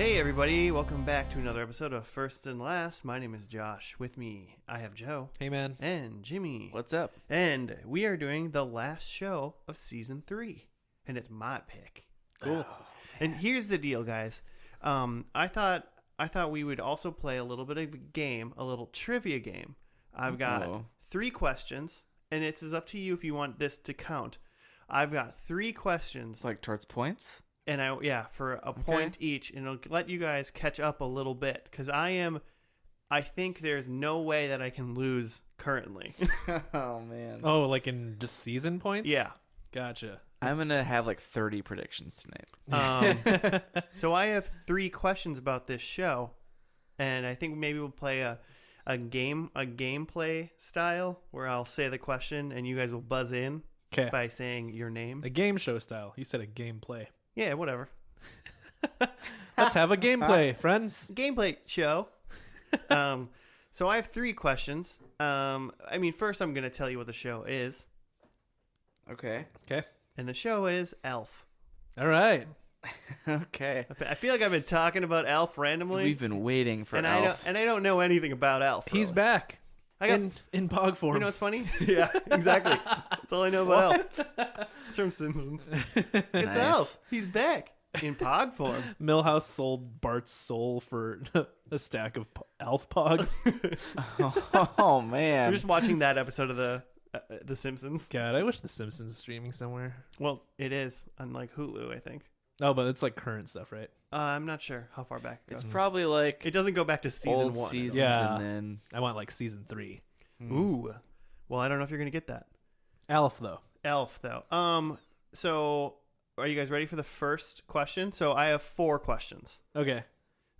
Hey everybody, welcome back to another episode of First and Last. My name is Josh. With me, I have Joe. Hey man. And Jimmy. What's up? And we are doing the last show of season 3. And it's my pick. Cool. And here's the deal, guys. I thought we would also play a little bit of a game, a little trivia game. I've got 3 questions, and it's up to you if you want this to count. I've got 3 questions. Like towards points? And for a point each, and it'll let you guys catch up a little bit, because I think there's no way that I can lose currently. Oh man. Oh, like in just season points? Yeah. Gotcha. I'm gonna have like 30 predictions tonight. So I have 3 questions about this show, and I think maybe we'll play a gameplay style where I'll say the question and you guys will buzz in by saying your name. A game show style. You said a gameplay. Yeah, whatever. Let's have a gameplay, friends. Gameplay show. So I have 3 questions. First I'm going to tell you what the show is. Okay. And the show is ALF. All right. Okay. I feel like I've been talking about ALF randomly. We've been waiting for and ALF. I don't know anything about ALF. He's really. back. In pog form. You know what's funny? Yeah, exactly. That's all I know about ALF. It's from Simpsons. It's Nice. ALF. He's back in pog form. Milhouse sold Bart's soul for a stack of elf pogs. Oh man. I'm just watching that episode of the Simpsons. God, I wish The Simpsons was streaming somewhere. Well, it is on like Hulu, I think. Oh, but it's like current stuff, right? I'm not sure how far back it goes. It's probably like It doesn't go back to season old 1. seasons Yeah. and then I want like season 3. Ooh. Well, I don't know if you're gonna get that. Elf though. ALF though. So are you guys ready for the first question? So I have 4 questions. Okay.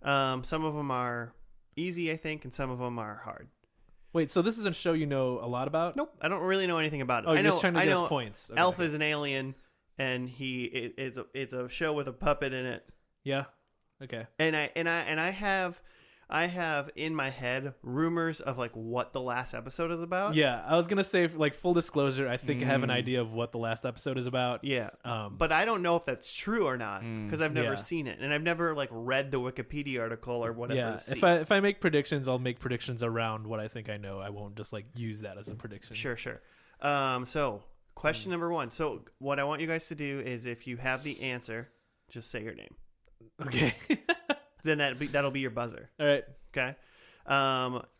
Some of them are easy, I think, and some of them are hard. Wait, so this is a show you know a lot about? Nope, I don't really know anything about it. Oh, I you're know, just trying to I guess know points. Okay. ALF is an alien, and it's a show with a puppet in it. Yeah. Okay. And I have in my head rumors of like what the last episode is about. Yeah, I was gonna say, like, full disclosure, I think I have an idea of what the last episode is about. Yeah. Um, But I don't know if that's true or not because I've never Yeah. seen it, and I've never like read the Wikipedia article or whatever. yeah, to see. if I make predictions, I'll make predictions around what I think I know. I won't just like use that as a prediction. Sure. So question number 1. So what I want you guys to do is, if you have the answer, just say your name. Okay. Then that'll be your buzzer. All right. Okay.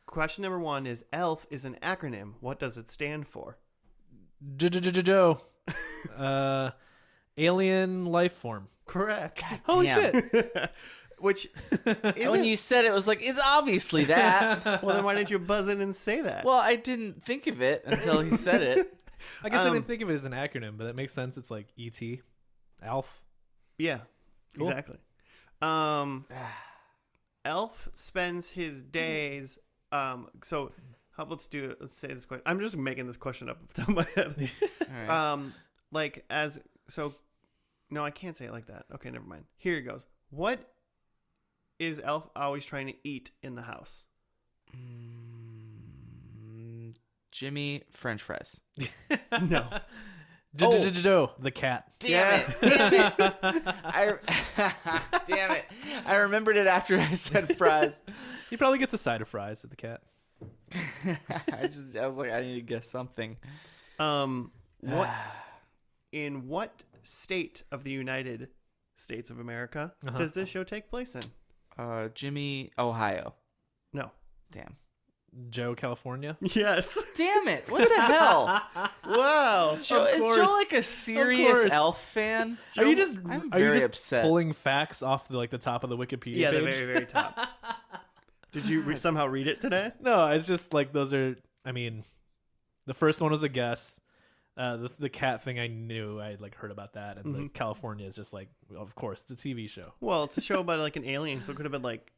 Question number 1 is ALF is an acronym. What does it stand for? Joe. Alien life form. Correct. Holy damn. shit. Which when isn't... you said it was like it's obviously that. Well, then why didn't you buzz in and say that? Well, I didn't think of it until he said it. I guess I didn't think of it as an acronym, but that makes sense. It's like ET, ALF. Yeah, Cool. exactly. ALF spends his days. So let's say this question. I'm just making this question up off the top of my head. All right. No, I can't say it like that. Okay, never mind. Here it goes. What is ALF always trying to eat in the house? Jimmy French fries. No. Joe, the cat. Damn it. Damn it. I remembered it after I said fries. He probably gets a side of fries at the cat. I was like, I need to guess something. In what state of the United States of America does this show take place in? Jimmy, Ohio. No. Damn. Joe, California. Yes. Damn it. What the hell? Wow. Joe, is Joe like a serious elf fan? Are you just I'm are you very just upset. pulling facts off the top of the Wikipedia Yeah, the page? very, very top. Did you somehow read it today? No, it's just like those are. I mean, the first one was a guess. The cat thing I knew. I like heard about that, and the California is just like, of course, it's a TV show. Well, it's a show about like an alien, so it could have been like,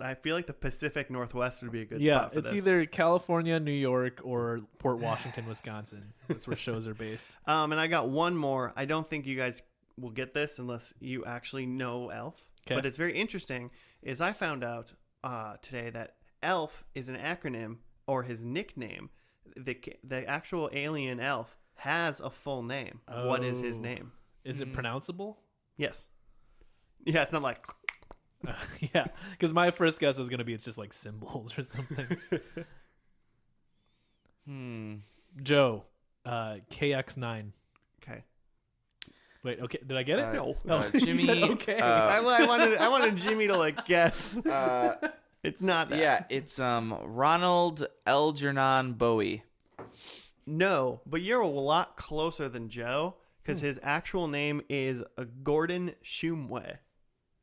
I feel like the Pacific Northwest would be a good Yeah, spot for it's this. either California, New York, or Port Washington, Wisconsin. That's where shows are based. And I got one more. I don't think you guys will get this unless you actually know ALF. Okay. But it's very interesting. Is I found out today that ALF is an acronym, or his nickname. The actual alien ALF has a full name. What is his name? Is it pronounceable? Yes. Yeah, it's not like Yeah, because my first guess was gonna be it's just like symbols or something. Joe, KX9. Okay. Wait, okay, did I get it? No. You Jimmy. said okay. I wanted Jimmy to like guess. It's not that. Yeah, it's Ronald Algernon Bowie. No, but you're a lot closer than Joe because his actual name is Gordon Shumway.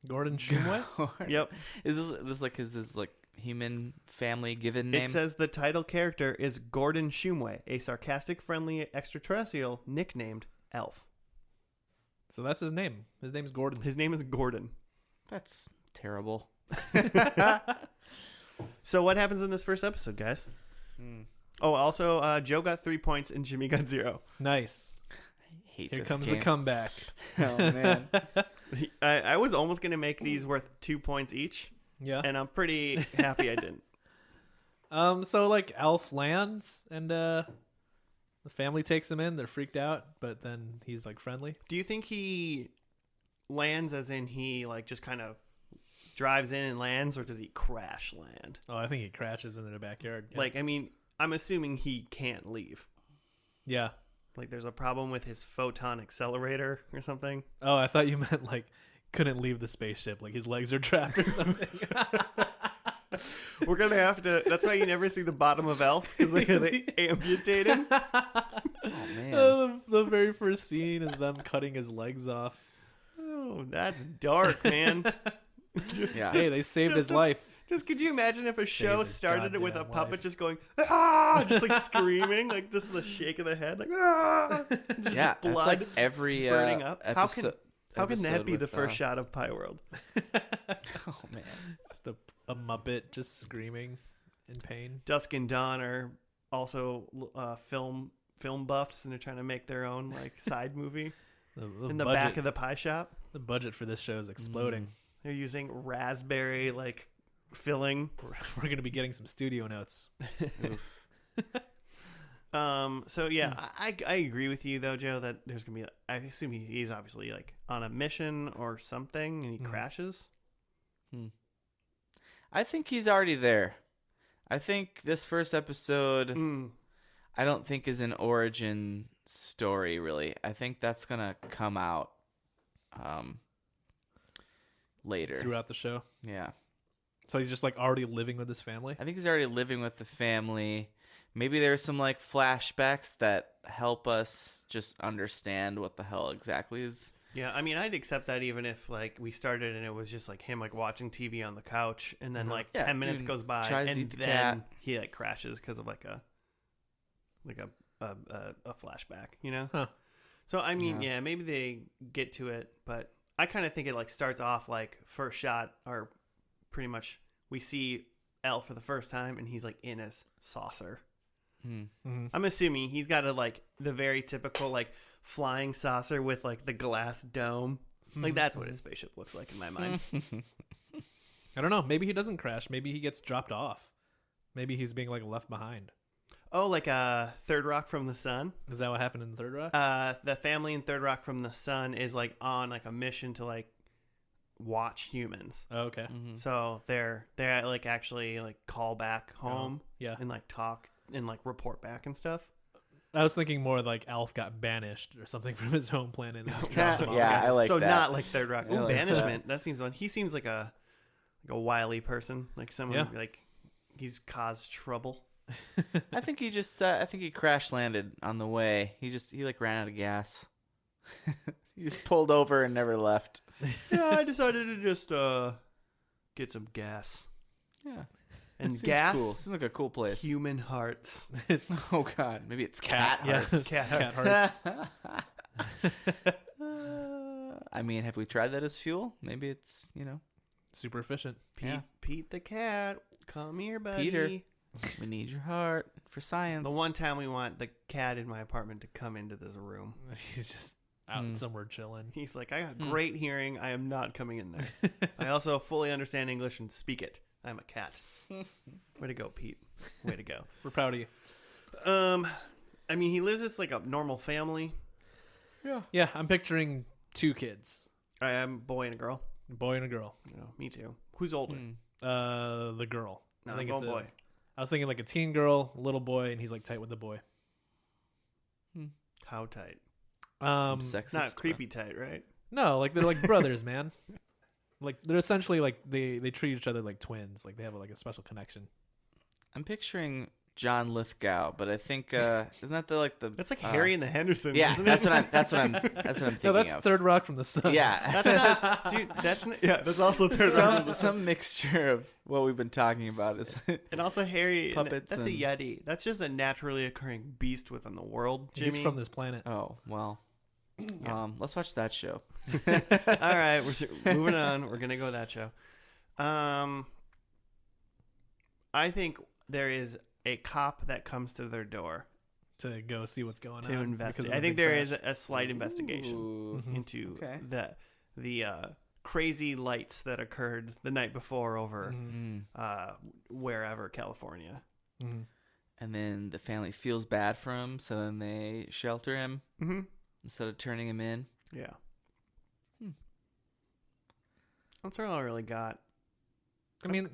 Gordon Shumway? Yep. Is this like his like human family given name? It says the title character is Gordon Shumway, a sarcastic, friendly extraterrestrial nicknamed ALF. So that's his name. His name's Gordon. His name is Gordon. That's terrible. So what happens in this first episode, guys? Oh, also, Joe got 3 points and Jimmy got 0. Nice. Hate Here this comes game. the comeback. Oh man. I was almost going to make these worth 2 points each, Yeah. and I'm pretty happy I didn't. So like Alf lands and the family takes him in. They're freaked out, but then he's like friendly. Do you think he lands as in he like just kind of drives in and lands, or does he crash land? Oh, I think he crashes into the backyard. Yeah. Like, I mean, I'm assuming he can't leave. Yeah. Like, there's a problem with his photon accelerator or something. Oh, I thought you meant like couldn't leave the spaceship, like his legs are trapped or something. We're gonna have to. That's why you never see the bottom of Elf, because they amputate him. Oh man. The very first scene is them cutting his legs off. Oh, that's dark, man. Yeah. Hey, they saved his life. Just could you imagine if a show his started it with a goddamn puppet life. just going, ah, just like screaming, like just the shake of the head, like, ah, just Yeah, blood that's like every spurting up. How episode, can that be the with, first shot of Pie World? Oh man. Just a Muppet just screaming in pain. Dusk and Dawn are also film buffs, and they're trying to make their own like side movie in the back of the pie shop. The budget for this show is exploding. They're using raspberry like filling. We're gonna be getting some studio notes. Oof. So yeah, I agree with you though, Joe, that there's gonna be. I assume he's obviously like on a mission or something, and he crashes. I think he's already there. I think this first episode, I don't think is an origin story really. I think that's gonna come out later Throughout the show. Yeah. So he's just like already living with his family. I think he's already living with the family. Maybe there's some like flashbacks that help us just understand what the hell exactly is. Yeah, I mean, I'd accept that even if like we started and it was just like him like watching TV on the couch, and then like 10 minutes goes by, tries to and eat the then cat. he like crashes because of like a flashback, you know? Huh. So I mean, Yeah. yeah, maybe they get to it, but I kind of think it like starts off like first shot, or pretty much we see Elle for the first time, and he's like in his saucer. I'm assuming he's got a like the very typical like flying saucer with like the glass dome. Like that's what his spaceship looks like in my mind. I don't know. Maybe he doesn't crash. Maybe he gets dropped off. Maybe he's being like left behind. Oh, like Third Rock from the Sun. Is that what happened in Third Rock? The family in Third Rock from the Sun is like on like a mission to like watch humans. Oh, okay. So they're like actually like call back home Yeah. and like talk and like report back and stuff. I was thinking more like Alf got banished or something from his home planet. And just Yeah, dropped him off. yeah, I like so that. not like Third Rock. I Ooh, like banishment. That seems fun. He seems like a wily person, like someone Yeah. like he's caused trouble. I think he just I think he crash landed on the way. He like ran out of gas. He just pulled over and never left. Yeah, I decided to just get some gas. Yeah. And Seems gas, cool. Seems like a cool place. human hearts. Oh god, maybe it's cat Yeah, hearts. Cat cat hearts. hearts. I mean, have we tried that as fuel? Maybe it's, Super efficient. Pete the cat, come here, buddy. Peter. We need your heart for science. The one time we want the cat in my apartment to come into this room. He's just out somewhere chilling. He's like, I got great hearing. I am not coming in there. I also fully understand English and speak it. I'm a cat. Way to go, Pete. Way to go. We're proud of you. I mean, he lives as like a normal family. Yeah, I'm picturing 2 kids. I am a boy and a girl. Boy and a girl. No, me too. Who's older? The girl. No, I think I'm it's going boy. I was thinking like a teen girl, little boy, and he's like tight with the boy. How tight? Some sexist, Not creepy tight, right? No, like they're like brothers, man. Like they're essentially like they treat each other like twins. Like they have like a special connection. I'm picturing John Lithgow, but I think isn't that the That's like Harry and the Hendersons. Yeah, isn't that's it? what I'm thinking No, that's of. Third Rock from the Sun. Yeah, That's not, dude. That's also Third Rock. some mixture of what we've been talking about is And also Harry. Puppets That's a and- yeti. That's just a naturally occurring beast within the world. Jimmy. He's from this planet. oh well. Yeah. Let's watch that show. All right, we're moving on. We're gonna go with that show. I think there is a cop that comes to their door To go see what's going to on. investigate. I think there is a slight investigation Ooh. into Okay. the crazy lights that occurred the night before over wherever California. Mm-hmm. And then the family feels bad for him, so then they shelter him instead of turning him in. Yeah. That's all I really got. I mean,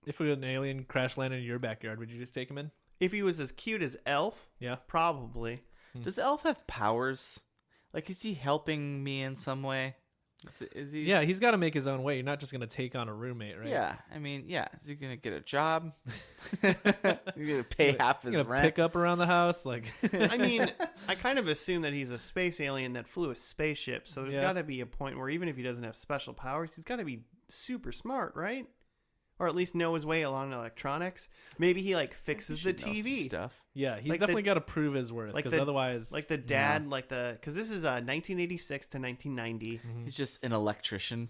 if an alien crash landed in your backyard, would you just take him in? If he was as cute as Elf, Yeah. probably. Does Elf have powers? Like, is he helping me in some way? Is he? Yeah, he's got to make his own way. You're not just going to take on a roommate, right? Yeah. I mean, yeah. Is he gonna get a job? You're gonna pay half his You're gonna rent. pick up around the house, like. I mean, I kind of assume that he's a space alien that flew a spaceship. So there's Yeah. got to be a point where even if he doesn't have special powers, he's got to be super smart, right? Or at least know his way along electronics. Maybe he like fixes the Should know some TV. stuff. Yeah, he's Like definitely got to prove his worth like because the- otherwise, Like the dad, like the because this is 1986 to 1990. He's just an electrician.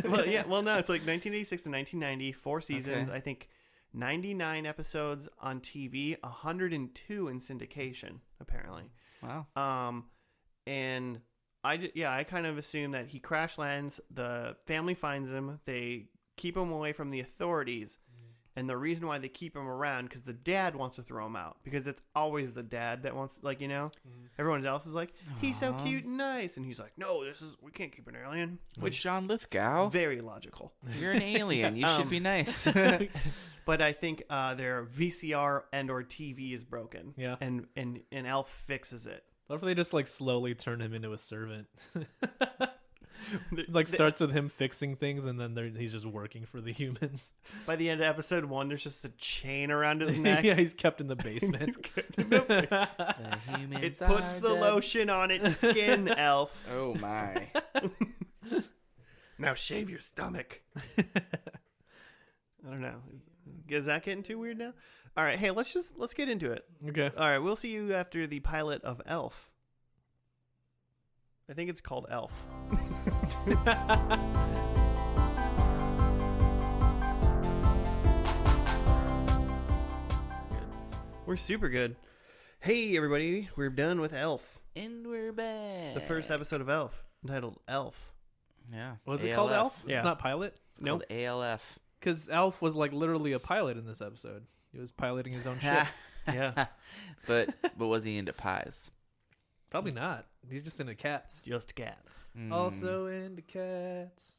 Well, yeah, well, no, it's like 1986 to 1990, 4 seasons. Okay. I think 99 episodes on TV, 102 in syndication, apparently. Wow. And I kind of assume that he crash lands. The family finds him. They keep him away from the authorities. And the reason why they keep him around, because the dad wants to throw him out. Because it's always the dad that wants, like, you know? Everyone else is like, he's so cute and nice. And he's like, no, we can't keep an alien. Which John Lithgow? Very logical. You're an alien. You should be nice. But I think their VCR and or TV is broken. Yeah. And Elf fixes it. what if they just like slowly turn him into a servant? Like starts with him fixing things, and then he's just working for the humans. By the end of episode 1, there's just a chain around his neck. Yeah, he's kept in the basement. The humans It puts are the dead. lotion on its skin, Elf. Oh my. Now shave your stomach. I don't know. Is that getting too weird now? All right, hey, let's get into it. Okay. All right, we'll see you after the pilot of Elf. I think it's called Elf. We're super good. Hey, everybody, we're done with Elf. And we're back. The first episode of Elf, entitled Elf. Yeah. Was it called Elf? Yeah. It's not pilot? It's called ALF. Because Elf was like literally a pilot in this episode. He was piloting his own ship. Yeah, But was he into pies? Probably not. He's just into cats. just cats. Also into cats.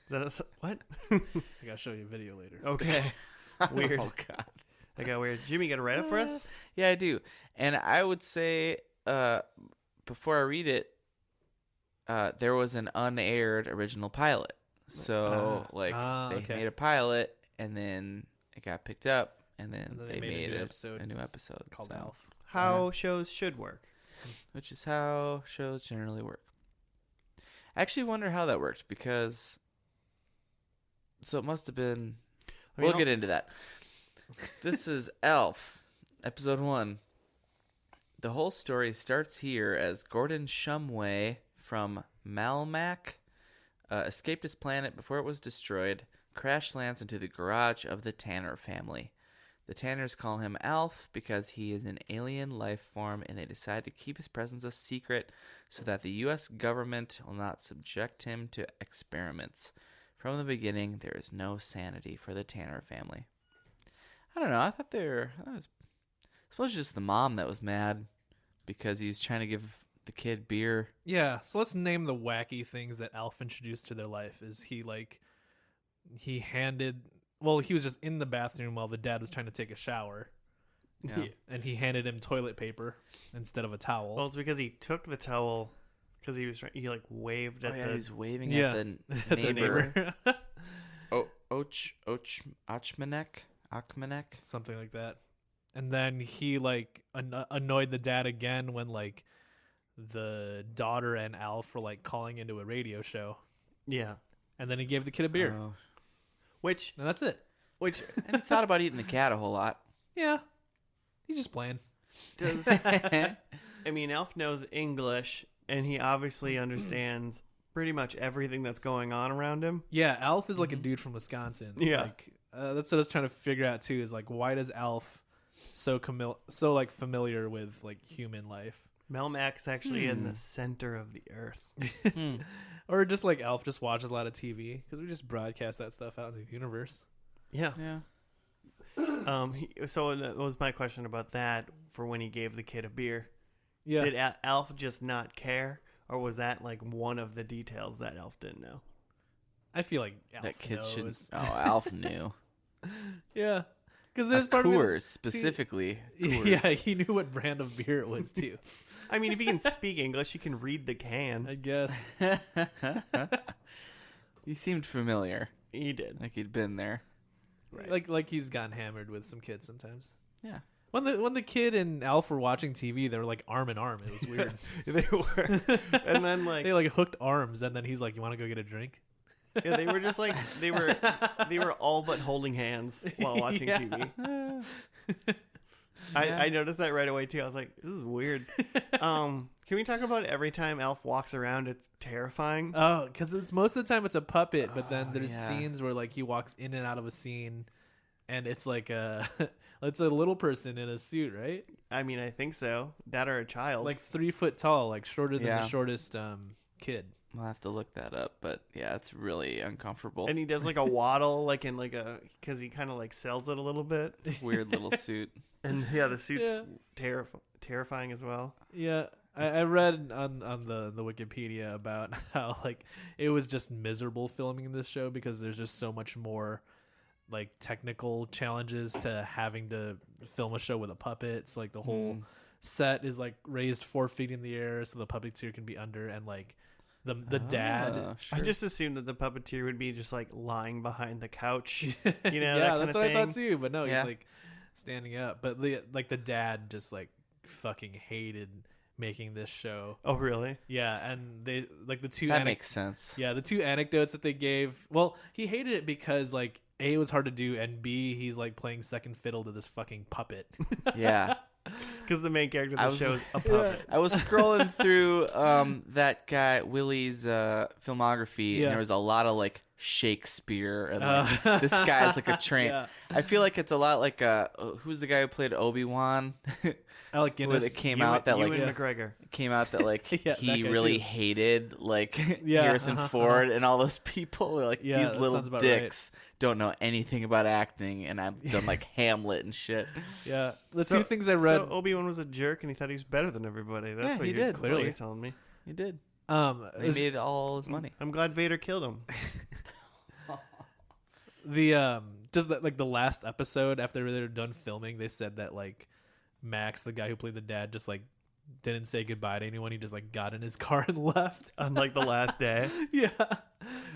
Is that what? I gotta show you a video later. Okay. Weird. Oh God. That got weird. Jimmy, you got to write it for us? Yeah, I do. And I would say, before I read it, there was an unaired original pilot. So, they okay. made a pilot, and then it got picked up, and then they made a new episode called so- Elf. How shows should work. Which is how shows generally work. I actually wonder how that worked, because... So it must have been... We'll get into that. This is Elf, episode 1. The whole story starts here as Gordon Shumway from Malmac escaped his planet before it was destroyed, crash lands into the garage of the Tanner family. The Tanners call him Alf because he is an alien life form, and they decide to keep his presence a secret so that the U.S. government will not subject him to experiments. From the beginning, there is no sanity for the Tanner family. I don't know. I thought I suppose just the mom that was mad because he was trying to give the kid beer. Yeah, so let's name the wacky things that Alf introduced to their life. Is he was just in the bathroom while the dad was trying to take a shower. Yeah. And he handed him toilet paper instead of a towel. Well, it's because he took the towel because he like waved at He the. was waving at the At the neighbor. Achmanek? Something like that. And then he like annoyed the dad again when like the daughter and Alf were like calling into a radio show. Yeah. And then he gave the kid a beer. Oh. Which And that's it. And he thought about eating the cat a whole lot. Yeah. He's just playing. does. I mean, Alf knows English, and he obviously understands pretty much everything that's going on around him. Yeah, Alf is like a dude from Wisconsin. Yeah. Like, that's what I was trying to figure out too. Is like, why does Alf so like familiar with like human life? Melmac's actually in the center of the earth. Or just like Alf just watches a lot of TV because we just broadcast that stuff out in the universe. Yeah. Yeah. So that was my question about that for when he gave the kid a beer. Yeah. Did Alf just not care, or was that like one of the details that Alf didn't know? I feel like Alf That kid knows. should. Oh, Alf knew. Yeah. Because there's A part Coors, of it. specifically. Yeah, Coors. he knew what brand of beer it was too. I mean, if he can speak English, he can read the can. I guess. He seemed familiar, He did. like he'd been there. Right. Like he's gotten hammered with some kids sometimes. Yeah. When the kid and Alf were watching TV, they were like arm in arm. It was weird. They were. And then like They like hooked arms, and then he's like, "You want to go get a drink?" yeah, they were just like they were all but holding hands while watching Yeah. TV. I noticed that right away too. I was like, this is weird. Can we talk about every time Alf walks around, it's terrifying? Oh, because it's most of the time it's a puppet, but then Oh, there's yeah. scenes where like he walks in and out of a scene, and it's like it's a little person in a suit, right? I mean, I think so. That or a child. Like 3 foot tall, like shorter than Yeah. the shortest kid. I'll have to look that up, but yeah, it's really uncomfortable. and he does like a waddle, like in like a, because he kind of like sells it a little bit. Weird little suit. And yeah, the suit's Yeah. terrifying as well. Yeah, I read on the Wikipedia about how like it was just miserable filming this show because there's just so much more like technical challenges to having to film a show with a puppet. It's like the whole set is like raised 4 feet in the air so the puppeteer can be under, and like the dad. Sure. I just assumed that the puppeteer would be just like lying behind the couch. You know, yeah, that kind that's of what thing. I thought too. But no, Yeah. he's like standing up. But the dad just like fucking hated making this show. Oh, really? Yeah, and they like the two that makes sense. yeah, the two anecdotes that they gave. Well, he hated it because like A, it was hard to do, and B, he's like playing second fiddle to this fucking puppet. Yeah. Because the main character of I the was- show is a puppet. I was scrolling through that guy Willie's filmography, Yeah. and there was a lot of like Shakespeare, and like, this guy's like a train. Yeah. I feel like it's a lot like who's the guy who played Obi-Wan? Alec Where Guinness. it came out that like Ewan McGregor. like Yeah, he that guy really too. hated like Yeah, Harrison Ford and all those people. Like Yeah, these that little sounds about dicks don't know anything about acting, and I've done like Hamlet and shit. Yeah, the So- two things I read. So Obi-Wan was a jerk and he thought he was better than everybody. That's Yeah, what he you're, did, that's what clearly. you're telling me. He did. He is made all his money. I'm glad Vader killed him. the just like the last episode after they were done filming, they said that like Max, the guy who played the dad, just like didn't say goodbye to anyone. He just like got in his car and left. Unlike the last day. Yeah,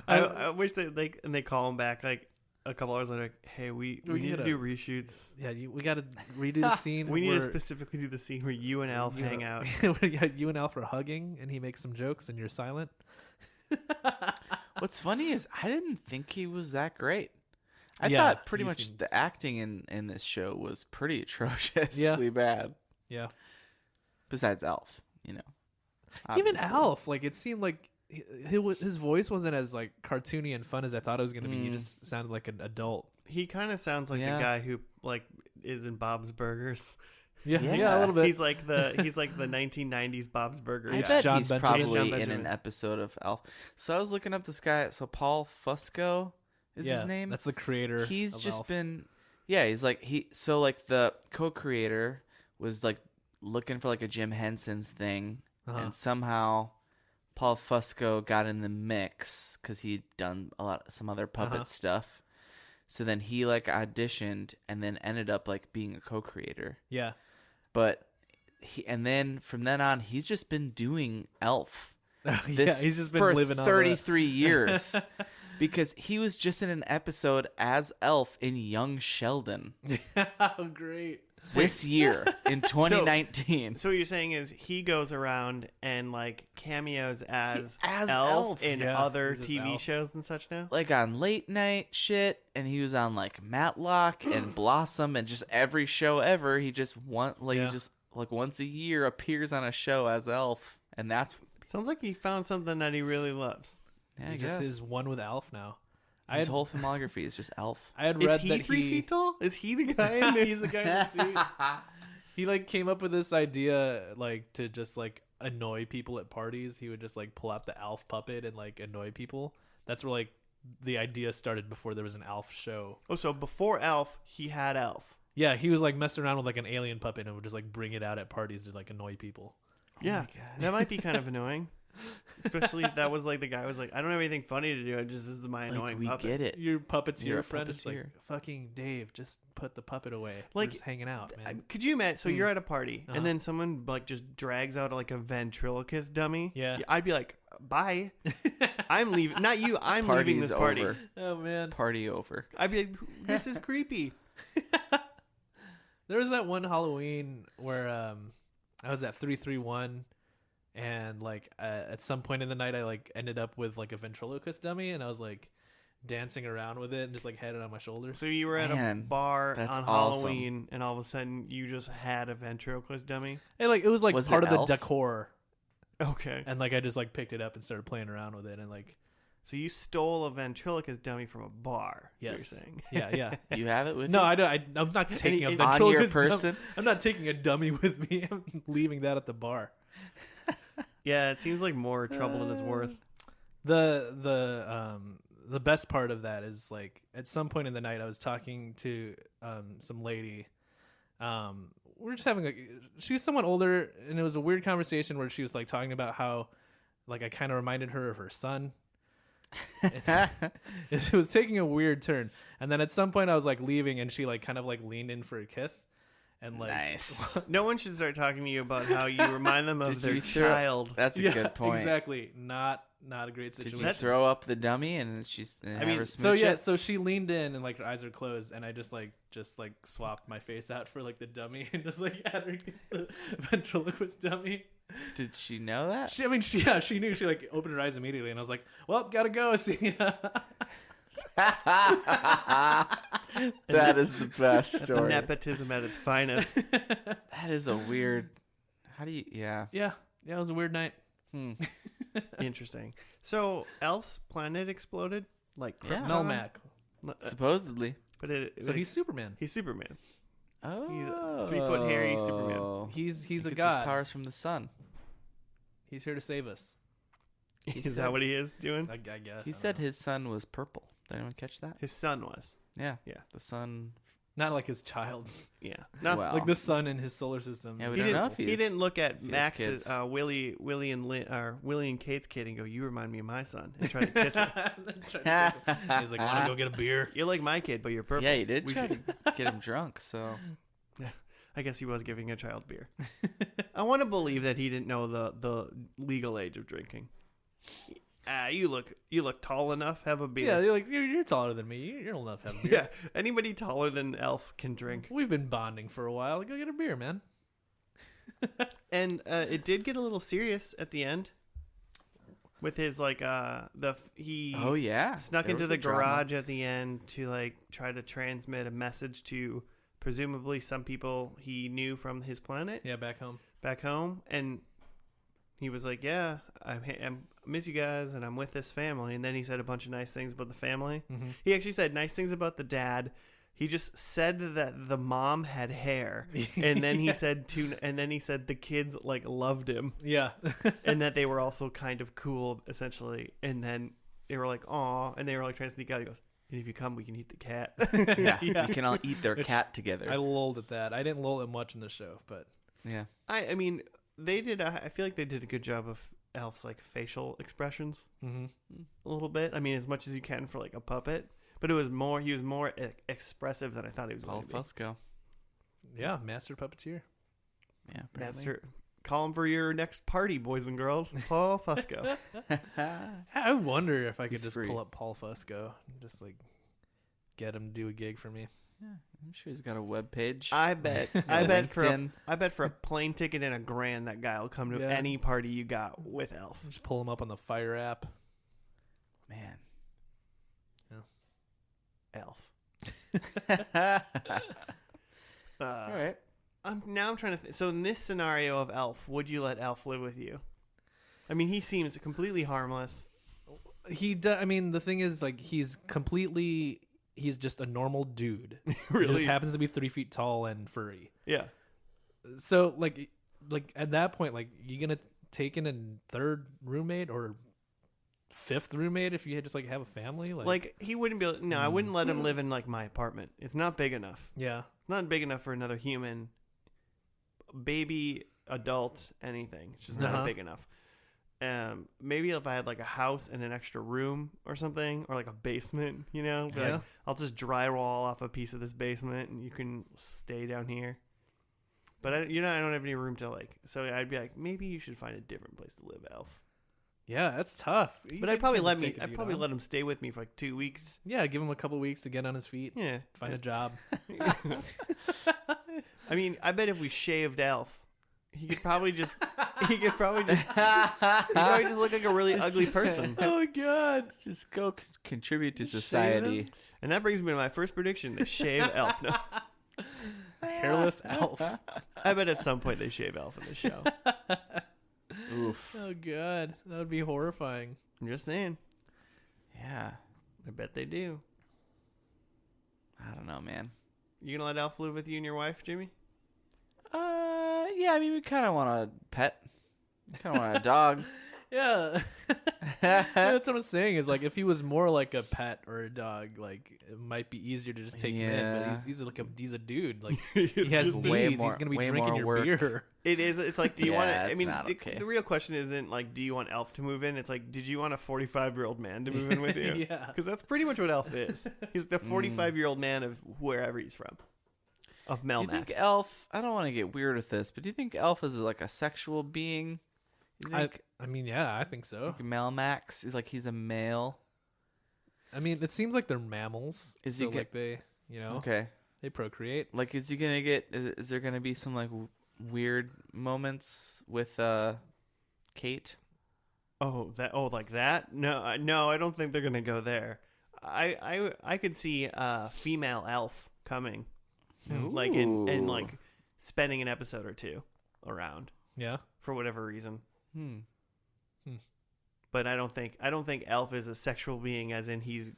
I wish they call him back like a couple hours later. Like, hey, we need to gotta- do reshoots. yeah. We got to redo the scene. We need to where specifically do the scene where you and Alf hang out. where you and Alf are hugging, and he makes some jokes, and you're silent. What's funny is I didn't think he was that great. I Yeah, thought pretty he much seemed- the acting in this show was pretty atrociously Yeah. bad. Yeah, Besides Elf, you know. even obviously. Alf, like it seemed like his voice wasn't as like cartoony and fun as I thought it was going to be. He just sounded like an adult. He kind of sounds like Yeah. the guy who like is in Bob's Burgers. Yeah, Yeah. a little bit. He's like the 1990s Bob's Burgers. I Yeah. bet John he's Benjamin. probably John in Benjamin. an episode of Elf. So I was looking up this guy. So Paul Fusco is his name. That's the creator. He's of just Alf. been, yeah. He's like so like the co-creator was like looking for like a Jim Henson's thing and somehow Paul Fusco got in the mix because he'd done some other puppet stuff. So then he like auditioned and then ended up like being a co-creator. Yeah. But and then from then on, he's just been doing ALF. He's just been for living 33 years. Because he was just in an episode as ALF in Young Sheldon. Oh, great. This year in 2019. So what you're saying is he goes around and like cameos as ALF in other TV ALF. shows and such now? Like on late night shit, and he was on like Matlock and Blossom and just every show ever. He just he just like once a year appears on a show as ALF, and that's sounds like he found something that he really loves. Yeah, He just is one with ALF now. His whole filmography is just ALF. I had read is he that 3 feet tall? Is he the guy in it? He's the guy in the suit. He like came up with this idea like to just like annoy people at parties. He would just like pull out the ALF puppet and like annoy people. That's where like the idea started before there was an ALF show. Oh, so before ALF, he had ALF. Yeah, he was like messing around with like an alien puppet and would just like bring it out at parties to like annoy people. Yeah, that might be kind of annoying. Especially if that was like the guy was like, I don't have anything funny to do. This is my annoying we puppet. get it. Your puppeteer You're a friend is like, puppeteer. fucking Dave, just put the puppet away. Like, We're just hanging out, man. Could you imagine? So you're at a party Uh-huh. and then someone like just drags out like a ventriloquist dummy. Yeah. I'd be like, bye. I'm leaving. Not you. I'm leaving Party's this party. over. Oh man. Party over. I'd be like, this is creepy. There was that one Halloween where I was at 331 and like at some point in the night I like ended up with like a ventriloquist dummy and I was like dancing around with it and just like had it on my shoulders. So you were at a Man, bar that's on awesome. Halloween and all of a sudden you just had a ventriloquist dummy. And like it was like Was part it of the Elf? decor Okay. and like I just like picked it up and started playing around with it and like So you stole a ventriloquist dummy from a bar. Is yes. what you're saying. Yeah. You have it with No, you? I don't. I'm not taking a on your ventriloquist person? I'm not taking a dummy with me. I'm leaving that at the bar. Yeah, it seems like more trouble than it's worth. The best part of that is like at some point in the night I was talking to some lady. We were just having she was somewhat older and it was a weird conversation where she was like talking about how like I kind of reminded her of her son. It was taking a weird turn, and then at some point I was like leaving and she like kind of like leaned in for a kiss and like Nice. No one should start talking to you about how you remind them of Did their you throw- child. That's a good point. exactly not a great Did situation. you throw up the dummy and have her smooch it? So she leaned in and like her eyes are closed and I just swapped my face out for like the dummy and just like had her kiss the ventriloquist dummy. Did she know that? She knew. She like opened her eyes immediately and I was like, well, gotta go. See ya. That is the best That's story. nepotism at its finest. That is a weird. How do you? Yeah. Yeah, it was a weird night. Interesting. So, Elf's planet exploded? Like Yeah. Krypton? Melmac. Supposedly. But So he's Superman. He's Superman. Oh. He's a 3-foot hairy Superman. He's He a gets his god. powers from the sun. He's here to save us. Is that what he is doing? I guess. He I don't said know. his sun was purple. Did anyone catch that? His son was. Yeah. Yeah. The sun. Not like his child. Yeah. Not Well, Like the sun in his solar system. Yeah, we he don't know didn't, if he he's- didn't look at if he has Max's kids. Willie and Kate's kid and go, "You remind me of my son," and try to kiss him. He's like, want to go get a beer? You're like my kid, but you're purple. Yeah, you did We try should- to get him drunk. So I guess he was giving a child beer. I want to believe that he didn't know the legal age of drinking. You look tall enough. Have a beer. Yeah, you're like you're taller than me. You're old enough to have a beer. Yeah. Anybody taller than Elf can drink. We've been bonding for a while. Go get a beer, man. And it did get a little serious at the end. With his like he Oh yeah. snuck There into was the a drama. garage at the end to like try to transmit a message to presumably some people he knew from his planet Yeah, back home. back home, and he was like, "Yeah, I miss you guys, and I'm with this family." And then he said a bunch of nice things about the family. Mm-hmm. He actually said nice things about the dad. He just said that the mom had hair, and then he said the kids like loved him, Yeah. and that they were also kind of cool, essentially. And then they were like, "Aw," and they were like trying to sneak out. He goes, "And if you come, we can eat the cat." Yeah. Yeah. We can all eat their Which cat together. I lulled at that. I didn't lull it much in the show, but yeah. I mean, they did. I feel like they did a good job of Elf's like facial expressions Mm-hmm. a little bit. I mean, as much as you can for like a puppet, but it was more. He was more expressive than I thought he was Paul going to be. Fusco. Yeah, master puppeteer. Yeah, apparently. Master, call him for your next party, boys and girls. Paul Fusco. I wonder if I could He's just free. pull up Paul Fusco and just like get him to do a gig for me. Yeah, I'm sure he's got a web page. I bet LinkedIn. for a plane ticket and $1,000 that guy will come to Yeah. any party you got with Elf. Just pull him up on the Fire app. Man. Elf. All right. I'm trying to think. So in this scenario of Elf, would you let Elf live with you? I mean, he seems completely harmless. I mean, the thing is, like, he's just a normal dude. Really? He just happens to be 3 feet tall and furry. Yeah. So, like at that point, like, you gonna take in a third roommate or fifth roommate if you just like have a family? Like he wouldn't be. No, I wouldn't let him live in like my apartment. It's not big enough. yeah. It's not big enough for another human, baby, adult, anything. It's just not Uh-huh. big enough. Maybe if I had like a house and an extra room or something, or like a basement, you know, be Yeah. like, I'll just drywall off a piece of this basement and you can stay down here. But I don't have any room to like, so I'd be like, maybe you should find a different place to live, Elf. Yeah, that's tough. But I'd probably let him stay with me for like 2 weeks. Yeah, give him a couple weeks to get on his feet, Yeah, find a job. I mean, I bet if we shaved Elf, he could probably just look like a really ugly person. Oh God! Just go contribute to society. And that brings me to my first prediction: they shave Elf. No, Hairless elf. I bet at some point they shave Elf in the show. Oof. Oh God, that would be horrifying. I'm just saying. Yeah. I bet they do. I don't know, man. You gonna let Elf live with you and your wife, Jimmy? Yeah, I mean, we kind of want a pet. Kind of want a dog. Yeah. That's what I'm saying. Is like if he was more like a pet or a dog, like it might be easier to just take him in. But he's a dude. Like he has just needs. way He's more- gonna be way drinking more your work. beer. It is. It's like, do you want to? Yeah, I it's mean, not okay. the real question isn't like, do you want Elf to move in? It's like, did you want a 45-year-old man to move in with you? Yeah. Because that's pretty much what Elf is. He's the 45-year-old man of wherever he's from. Of Do you Melmac. think Elf? I don't want to get weird with this, but do you think Elf is like a sexual being? You think I mean, yeah, I think so. like Melmax is like he's a male? I mean, it seems like they're mammals. Is so he like they, Okay. they procreate. Like, is he gonna get? Is there gonna be some like weird moments with Kate? Like that? No, I don't think they're gonna go there. I could see a female Elf coming, like and like spending an episode or two around Yeah. for whatever reason. Hmm. But I don't think Elf is a sexual being, as in he's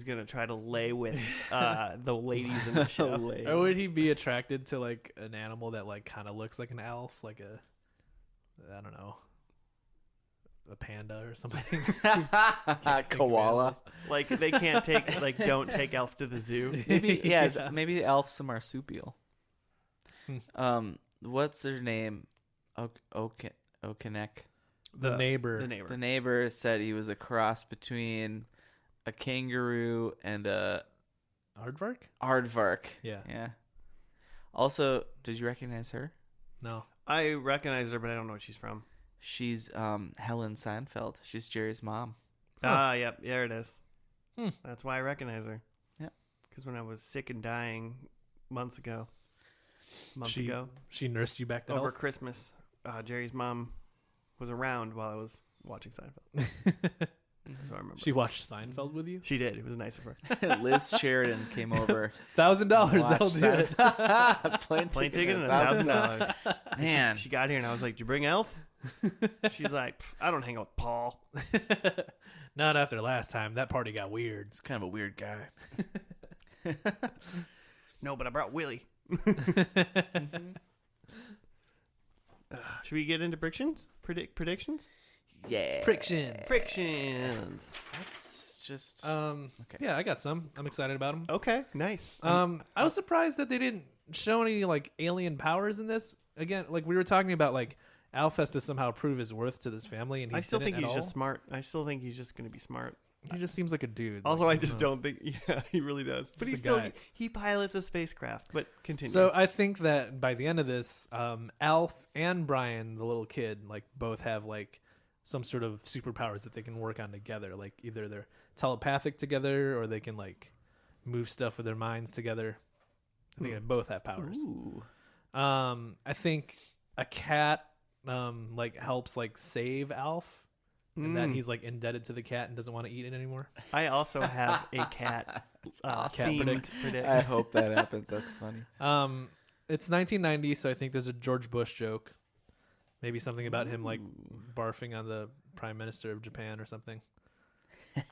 gonna try to lay with the ladies in the show. Or would he be attracted to like an animal that like kind of looks like an elf, like I don't know, a panda or something? Koala. Like they can't take don't take Elf to the zoo. Maybe Yeah. maybe the Elf's a marsupial. What's her name? Okenek. The neighbor. The neighbor. The neighbor said he was a cross between a kangaroo and a Aardvark? aardvark. Yeah. Yeah. Also, did you recognize her? No. I recognize her, but I don't know what she's from. She's Helen Seinfeld. She's Jerry's mom. Yep, there it is. That's why I recognize her. Yeah. Because when I was sick and dying months ago, She nursed you back to over health? Christmas, Jerry's mom was around while I was watching Seinfeld. So I remember. She watched Seinfeld with you? She did. It was nice of her. Liz Sheridan came over. $1,000. That'll do it. Plane Plane ticket and $1,000. $1,000. Man. She got here and I was like, "Did you bring Elf?" She's like, "I don't hang out with Paul." Not after last time. That party got weird. He's kind of a weird guy. No, but I brought Willie. Should we get into predictions? Predictions? Yeah. Frictions. Predictions. That's just... Yeah, I got some. I'm excited about them. Okay, nice. I was surprised that they didn't show any like alien powers in this. Again, like we were talking about, like Alf has to somehow prove his worth to this family, and I still think he's just smart. I still think he's just going to be smart. He just seems like a dude. Also, I just don't think. Yeah, he really does. But he pilots a spacecraft. But continue. So I think that by the end of this, Alf and Brian, the little kid, like both have like some sort of superpowers that they can work on together. Like either they're telepathic together, or they can like move stuff with their minds together. I think they both have powers. Ooh. I think a cat like helps like save Alf. And that he's like indebted to the cat and doesn't want to eat it anymore. I also have a cat. Cat predict. I hope that happens. That's funny. It's 1990, so I think there's a George Bush joke. Maybe something about him like barfing on the Prime Minister of Japan or something.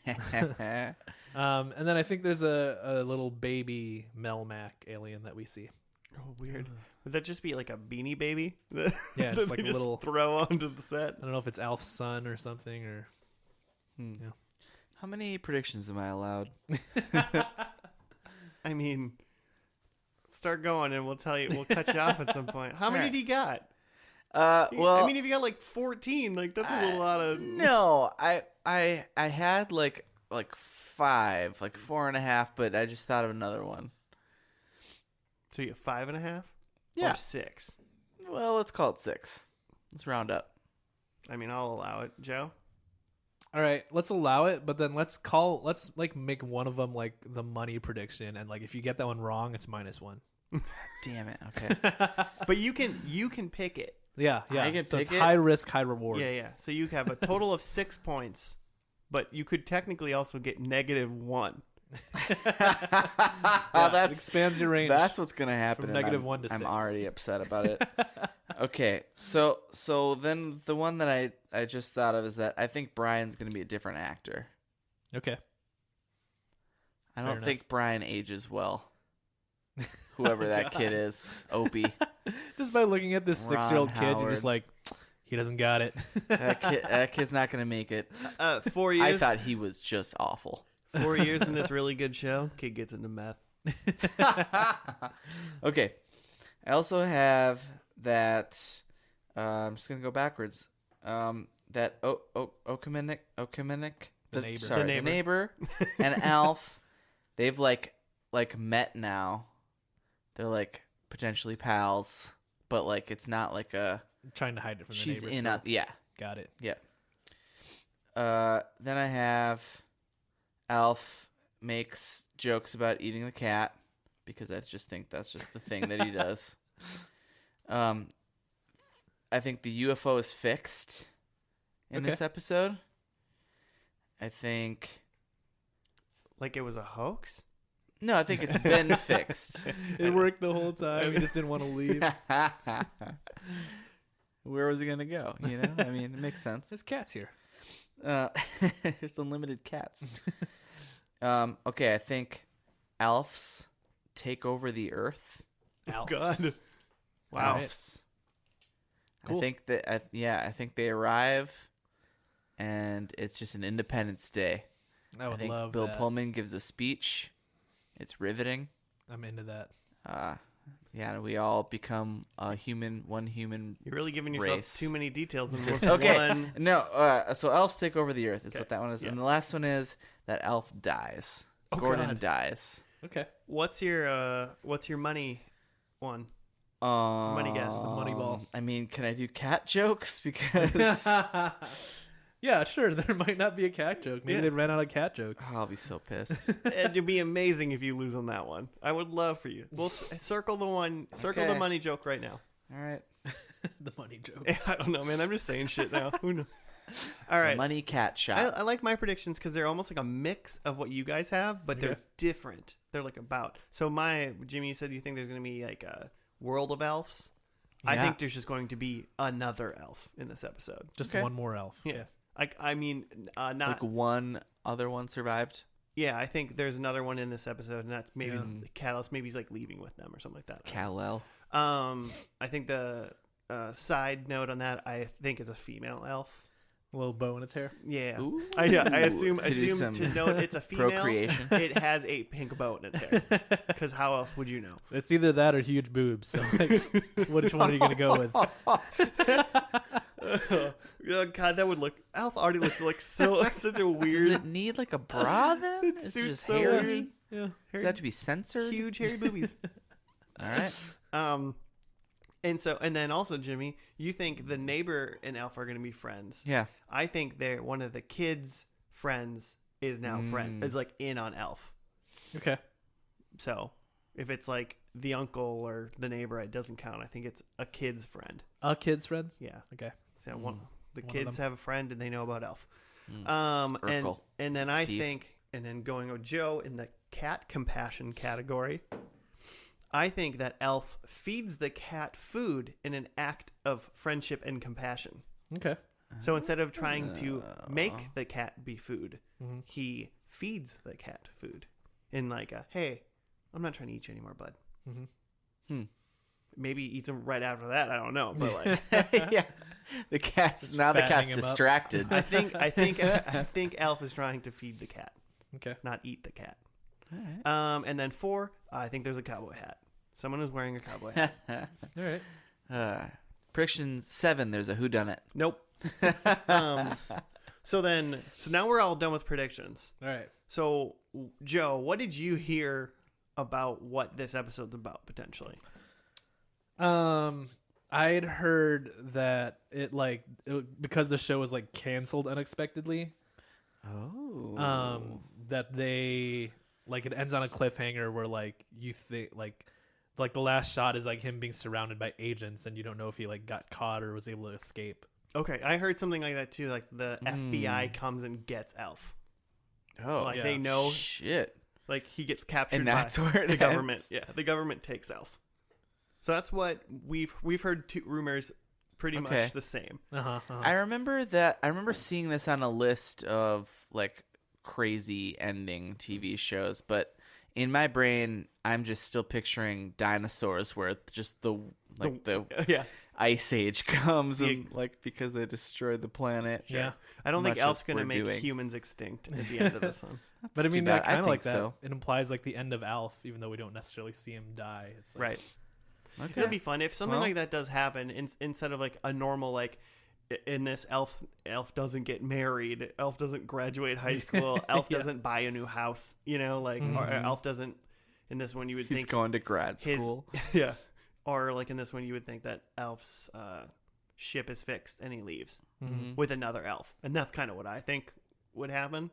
And then I think there's a little baby Melmac alien that we see. Oh, weird. Would that just be like a Beanie Baby? Yeah, just like a little throw onto the set. I don't know if it's Alf's son or something, or yeah. How many predictions am I allowed? I mean, start going and we'll tell you. We'll cut you off at some point. How many do you got? Well, I mean, if you got like 14, like that's a little lot of. No, I had like 5, like 4.5, but I just thought of another one. So you have 5.5? Yeah. Or 6? Well, let's call it 6. Let's round up. I mean, I'll allow it. Joe? All right, let's allow it, but then let's like make one of them like the money prediction, and like if you get that one wrong, it's -1. Damn it. Okay. But you can pick it. Yeah. I can so pick it's it? high risk, high reward. Yeah. So you have a total of 6 points, but you could technically also get -1. That expands your range. That's what's gonna happen. From -1 to 6. I'm already upset about it. Okay, so then the one that I just thought of is that I think Brian's gonna be a different actor. Okay. I Fair don't think Brian ages well. Whoever that kid is, Opie. Just by looking at this Ron 6-year-old kid, you're Howard. just like, he doesn't got it. That kid's not gonna make it. 4 years. I thought he was just awful. 4 years in this really good show. Kid gets into meth. Okay. I also have that. I'm just gonna go backwards. That Okaminik, The neighbor. Sorry, The the neighbor and Alf. They've like met now. They're like potentially pals, but like it's not like a. Trying to hide it from the She's neighbors. in still. a yeah. Got it. Yeah. Then I have Alf makes jokes about eating the cat because I just think that's just the thing that he does. I think the UFO is fixed in this episode. I think Like it was a hoax? no, I think it's been fixed. It worked the whole time. He just didn't want to leave. Where was he gonna go? You know, I mean, it makes sense. This cat's here. There's unlimited cats. Okay, I think Alfs take over the Earth. Alfs. God. Wow. Alfs. Cool. I think that. I think they arrive, and it's just an Independence Day. I would think love Bill that. Pullman gives a speech. It's riveting. I'm into that. Yeah, we all become one human. You're really giving yourself race. too many details in Just- this okay. one. No, so elves take over the Earth is Okay. what that one is, Yeah. and the last one is that elf dies. Oh, Gordon God. dies. Okay. What's your money one? Money guess. The money ball. I mean, can I do cat jokes? Because Yeah, sure. There might not be a cat joke. Maybe Yeah. they ran out of cat jokes. I'll be so pissed. It'd be amazing if you lose on that one. I would love for you. We'll circle the one. Circle the Okay. money joke right now. All right. The money joke. I don't know, man. I'm just saying shit now. Who knows? All The right. money cat shot. I like my predictions because they're almost like a mix of what you guys have, but they're Okay. different. They're like about. So Jimmy, you said you think there's going to be like a world of elves. I Yeah. think there's just going to be another elf in this episode. Just Okay. one more elf. Yeah. I mean, not. like one other one survived. Yeah, I think there's another one in this episode, and that's maybe Yeah. the Catalyst. Maybe he's like leaving with them or something like that. Kal-El. I think the side note on that, I think is a female elf. A little bow in its hair. Yeah. Ooh. I assume some to note it's a female. procreation. It has a pink bow in its hair. Because how else would you know? It's either that or huge boobs. So, like, which one are you gonna go with? Oh, God, that would look. Alf already looks like such a Does weird. it need like a bra then? It It's suits just so hairy. weird. Yeah. Does hairy, that have to be censored? huge hairy boobies. All right. And then also, Jimmy, you think the neighbor and Alf are going to be friends. Yeah. I think they're one of the kids' friends is now is like in on Alf. Okay. So if it's like the uncle or the neighbor, it doesn't count. I think it's a kid's friend. A kid's friends. Yeah. Okay. So the One kids have a friend and they know about Elf. Urkel. And then Steve. I think, and then going with Joe in the cat compassion category, I think that Elf feeds the cat food in an act of friendship and compassion. Okay. So instead of trying to make the cat be food, he feeds the cat food in like a, hey, I'm not trying to eat you anymore, bud. Maybe he eats him right after that. I don't know, but like, Yeah. The cat's Just now the fattening cat's him up. I distracted. think Elf is trying to feed the cat, Okay. not eat the cat. All right. And then 4, I think there's a cowboy hat. Someone is wearing a cowboy hat. All right. Prediction 7. There's a whodunit. Nope. So now we're all done with predictions. All right. So Joe, what did you hear about what this episode's about potentially? I'd heard that because the show was like canceled unexpectedly. Oh. That they like it ends on a cliffhanger where like you think like the last shot is like him being surrounded by agents and you don't know if he like got caught or was able to escape. Okay, I heard something like that too. Like the FBI comes and gets Elf. Oh. Like yeah. they know, Shit. like he gets captured, And that's by where it the government. ends? Yeah, the government takes Elf. So that's what we've heard. Two rumors, pretty Okay. much the same. I remember seeing this on a list of like crazy ending TV shows, but in my brain, I'm just still picturing dinosaurs where just the Yeah, ice age comes and like because they destroyed the planet. Yeah. I don't think Much Elf's as gonna we're make doing. humans extinct at the end of this one. But I too mean, bad. kind of think like that. so. It implies like the end of Alf, even though we don't necessarily see him die. It's like, Right. Okay. It'd be fun if something Well- like that does happen. Instead of like a normal like. In this, Elf doesn't get married. Elf doesn't graduate high school. Elf Yeah. doesn't buy a new house. Or Elf doesn't. In this one, you would He's think going to grad his school. yeah, or like in this one, you would think that Elf's ship is fixed and he leaves with another Elf, and that's kind of what I think would happen.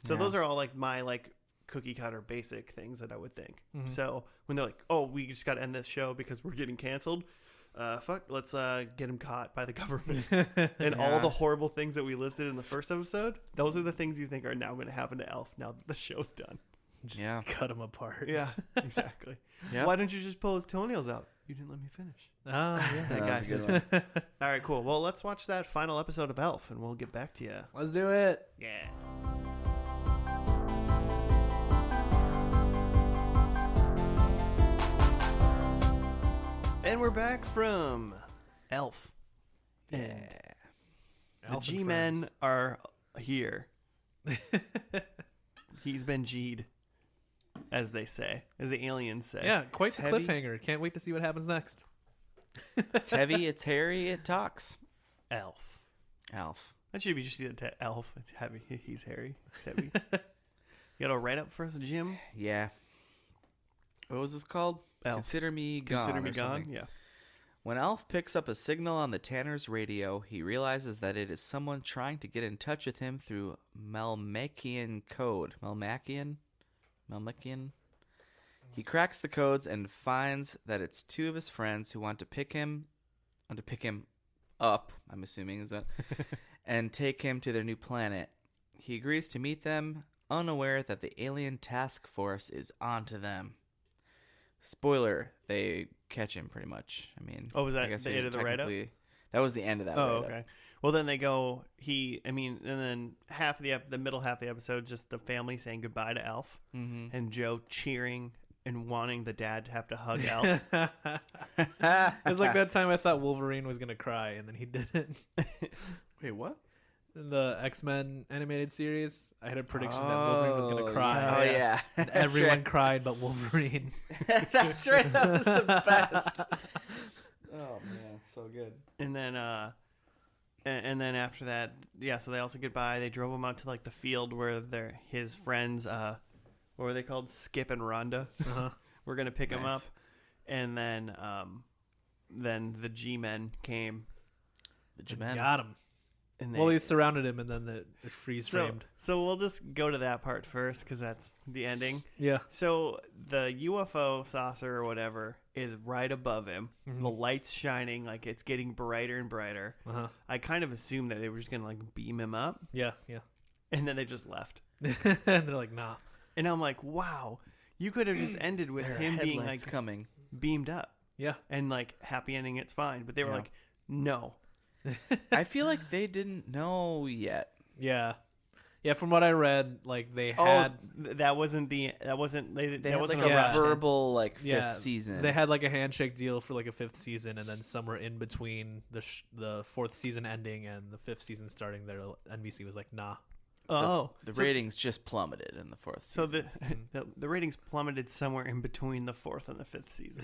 So Yeah. those are all like my like cookie cutter basic things that I would think. So when they're like, "Oh, we just got to end this show because we're getting canceled," let's get him caught by the government. And all Yeah. the horrible things that we listed in the first episode, those are the things you think are now going to happen to Elf now that the show's done. Just Yeah. cut him apart. Yeah, exactly. Yep. Why don't you just pull his toenails out? You didn't let me finish. Oh, yeah. That guy was a said. good one. All right, cool. Well, let's watch that final episode of Elf, and we'll get back to you. Let's do it. Yeah. And we're back from Elf. Yeah. The Elf and G-men friends. are here. He's been G'd, as they say, as the aliens say. Yeah, quite It's the heavy. cliffhanger. Can't wait to see what happens next. It's heavy, it's hairy, it talks. Elf. Alf. That should be just the Elf. It's heavy. He's hairy. It's heavy. You got a write up for us, Jim? Yeah. What was this called? Elf. Consider Me Gone. Consider me or gone. something. Yeah. When Alf picks up a signal on the Tanner's radio, he realizes that it is someone trying to get in touch with him through Melmacian code. Melmacian? He cracks the codes and finds that it's two of his friends who want to pick him up, I'm assuming is what, and take him to their new planet. He agrees to meet them, unaware that the alien task force is onto them. Spoiler, they catch him pretty much. I mean, Oh, was that I guess the we end of the write-up? technically- That was the end of that Oh, write-up. okay. Well, then they go. And then half of the middle half of the episode, just the family saying goodbye to Elf, and Joe cheering and wanting the dad to have to hug Elf. It was like that time I thought Wolverine was gonna cry, and then he didn't. Wait, what? in the X-Men animated series, I had a prediction that Wolverine was going to cry. Yeah. Oh, yeah. And everyone cried but Wolverine. That's right. That was the best. Oh, man. So good. And then, after that, yeah, so they all said goodbye. They drove him out to, like, the field where his friends, what were they called? Skip and Rhonda. Uh-huh. We're going to pick him up. And then the G-Men came. The G-Men got him. And he surrounded him, and then it freeze framed. So we'll just go to that part first because that's the ending. Yeah. So the UFO saucer or whatever is right above him. Mm-hmm. The light's shining, like it's getting brighter and brighter. Uh-huh. I kind of assumed that they were just gonna like beam him up. Yeah. And then they just left. And they're like, nah. And I'm like, wow, you could have just ended with him being like coming beamed up. Yeah. And like happy ending, it's fine. But they were like, no. I feel like they didn't know yet. Yeah. Yeah, from what I read, like they had that wasn't a verbal like fifth season. They had like a handshake deal for like a fifth season, and then somewhere in between the fourth season ending and the fifth season starting, there NBC was like, nah. The ratings just plummeted in the fourth season. So the ratings plummeted somewhere in between the fourth and the fifth season.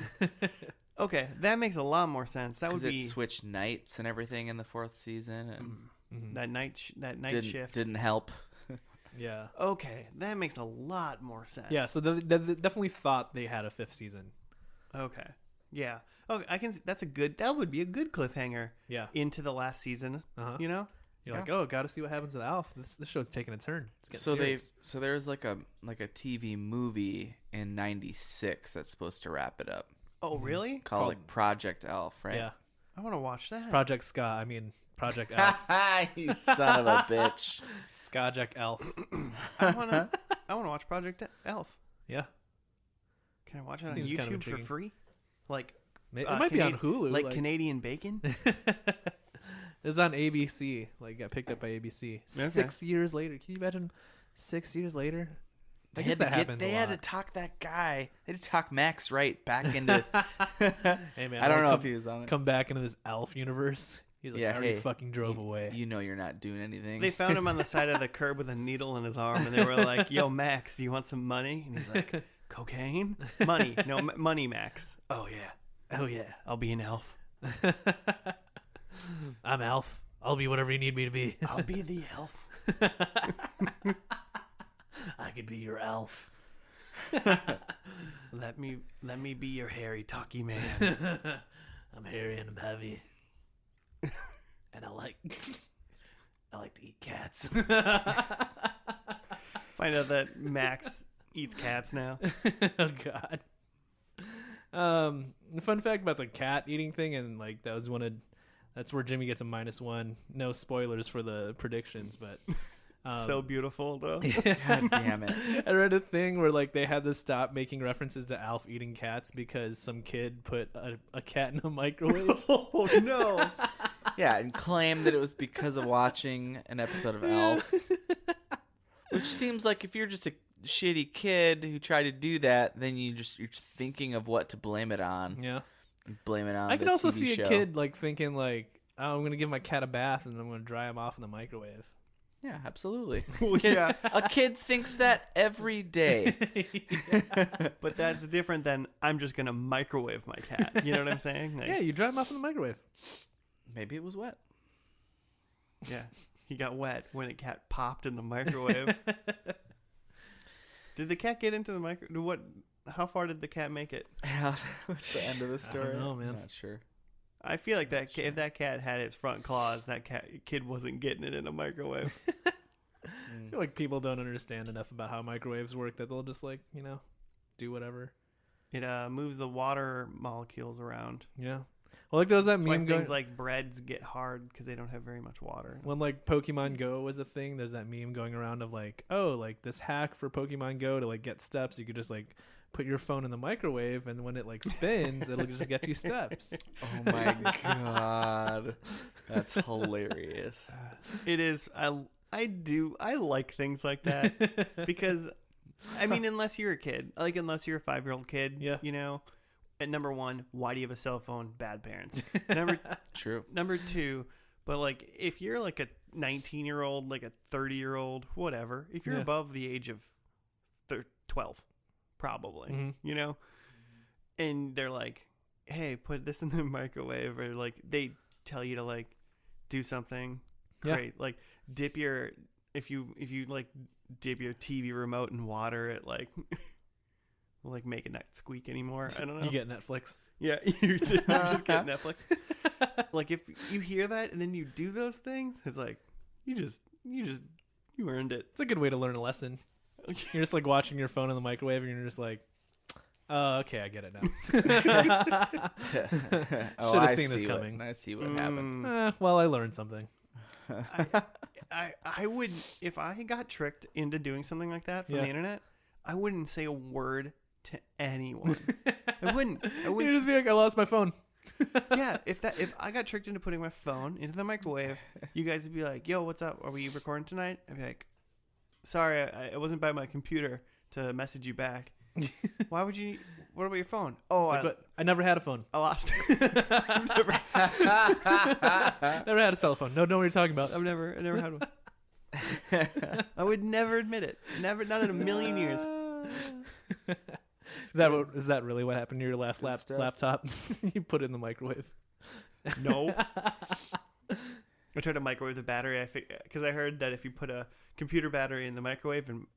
Okay, that makes a lot more sense. That would be it switched nights and everything in the fourth season, and that night shift didn't help. Yeah. Okay, that makes a lot more sense. Yeah, so they definitely thought they had a fifth season. Okay. Yeah. Okay, that would be a good cliffhanger. Yeah. Into the last season. Uh-huh. You know? You're like, oh, got to see what happens with ALF. This show's taking a turn. It's getting serious. So there's like a TV movie in '96 that's supposed to wrap it up. Oh, really? Called like Project ALF, right? Yeah. I want to watch that. Project ALF. You son of a bitch. Skajek ALF. I want to watch Project ALF. Yeah. Can I watch it on Seems kind of YouTube for free? Like it might be on Hulu. Like Canadian Bacon? It's on ABC. Like got picked up by ABC. Okay. 6 years later. Can you imagine 6 years later? I guess that happens a lot. They had to talk that guy. They had to talk Max Wright back into. Hey man, I don't know if he was on it. Come back into this ALF universe. He's like, I already fucking drove away. You know you're not doing anything. They found him on the side of the curb with a needle in his arm, and they were like, "Yo, Max, do you want some money?" And he's like, "Cocaine? Money? No, money, Max. Oh yeah, I'll be an elf. I'm ALF. I'll be whatever you need me to be. I'll be the elf. I could be your elf. Let me be your hairy, talky man. I'm hairy and I'm heavy, and I like to eat cats. Find out that Max eats cats now. Oh God. Fun fact about the cat eating thing, and like that's where Jimmy gets a -1. No spoilers for the predictions, but so beautiful though. God damn it. I read a thing where like they had to stop making references to ALF eating cats because some kid put a cat in a microwave. Oh no. Yeah, and claimed that it was because of watching an episode of ALF. Which seems like if you're just a shitty kid who tried to do that, then you're thinking of what to blame it on. Yeah. Blame it on I could the also TV see show. a kid like thinking like, oh, I'm going to give my cat a bath and I'm going to dry him off in the microwave. Yeah, absolutely. Well, yeah. A kid thinks that every day. But that's different than I'm just going to microwave my cat. You know what I'm saying? Like, Yeah, you dry him off in the microwave. Maybe it was wet. Yeah. He got wet when a cat popped in the microwave. Did the cat get into the microwave? How far did the cat make it? What's the end of the story? I don't know, man. I'm not sure. I feel like if that cat had its front claws, that kid wasn't getting it in a microwave. I feel like people don't understand enough about how microwaves work that they'll just like, do whatever. It moves the water molecules around. Yeah. Well, like there was that That's why meme going. things like breads get hard because they don't have very much water. When like Pokemon Go was a thing, there's that meme going around of like, oh, like this hack for Pokemon Go to like get steps. You could just like put your phone in the microwave, and when it like spins, it'll just get you steps. Oh my God, that's hilarious. It is. I like things like that because, I mean, unless you're a kid, like unless you're a 5-year-old kid, yeah. At number one, why do you have a cell phone? Bad parents. True. Number two, but like if you're like 19-year-old, like a 30-year-old, whatever. If you're Yeah. above the age of 12, probably, Mm-hmm. you know, and they're like, hey, put this in the microwave, or like they tell you to like do something Yeah. great, like dip your if you like dip your TV remote in water, it like will like make it not squeak anymore. I don't know. You get Netflix. Yeah, you just get Netflix. Like if you hear that and then you do those things, it's like you earned it. It's a good way to learn a lesson. You're just like watching your phone in the microwave, and you're just like, "Oh, okay, I get it now." Should have seen this coming. I see what happened. Well, I learned something. I would, if I got tricked into doing something like that from the internet, I wouldn't say a word to anyone. I wouldn't. You'd just be like, "I lost my phone." Yeah, if I got tricked into putting my phone into the microwave, you guys would be like, "Yo, what's up? Are we recording tonight?" I'd be like, "Sorry, I wasn't by my computer to message you back." Why would you? What about your phone? Oh, I never had a phone. I lost it. Never had a cell phone. No, know what you're talking about. I never had one. I would never admit it. Never, not in a million years. Is that really what happened to your last laptop? You put it in the microwave. No. I tried to microwave the battery because I heard that if you put a computer battery in the microwave and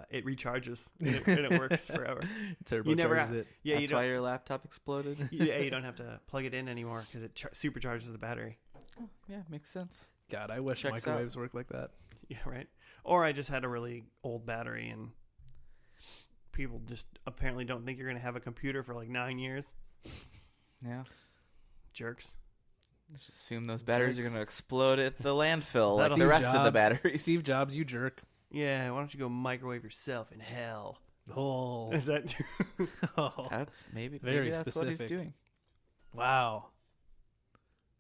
it recharges and it works forever. Turbocharges it. Yeah, That's why your laptop exploded. Yeah, you don't have to plug it in anymore because it supercharges the battery. Oh, yeah, makes sense. God, I wish Checks microwaves worked like that. Yeah, right. Or I just had a really old battery and people just apparently don't think you're going to have a computer for like 9 years. Yeah. Jerks. Just assume those batteries are going to explode at the landfill like the Steve rest of the Jobs. batteries. Steve Jobs, you jerk. Yeah, why don't you go microwave yourself in hell? Oh, Is that true? oh. That's maybe Very that's what he's specific. doing. Wow.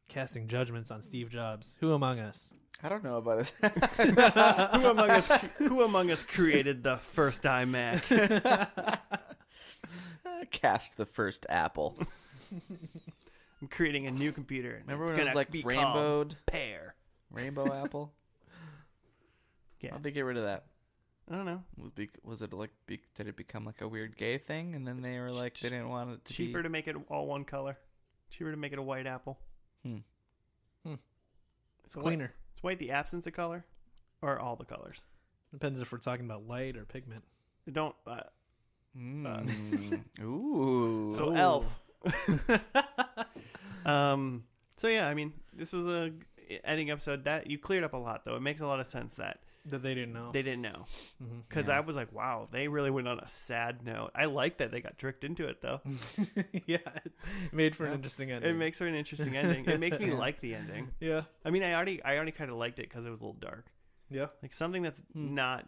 Casting judgments on Steve Jobs. Who among us? I don't know about this. Who among us created the first iMac? Cast the first Apple. I'm creating a new computer. And Remember it's when it was gonna like be rainbowed? called Pear. Rainbow Apple? Yeah. How'd they get rid of that? I don't know. Was it like, did it become like a weird gay thing? And then they were like, they didn't want it to Cheaper be... to make it all one color. Cheaper to make it a white apple. It's cleaner. It's white the absence of color or all the colors. Depends if we're talking about light or pigment. Don't. Ooh. So Elf. So yeah, I mean, this was a ending episode that you cleared up a lot though. It makes a lot of sense that They didn't know. they didn't know because Yeah. I was like, wow, they really went on a sad note. I like that they got tricked into it though. Yeah, it made for an interesting ending. It makes for an interesting ending. It makes me like the ending. Yeah. I mean, I already kind of liked it because it was a little dark. Yeah. Like something that's not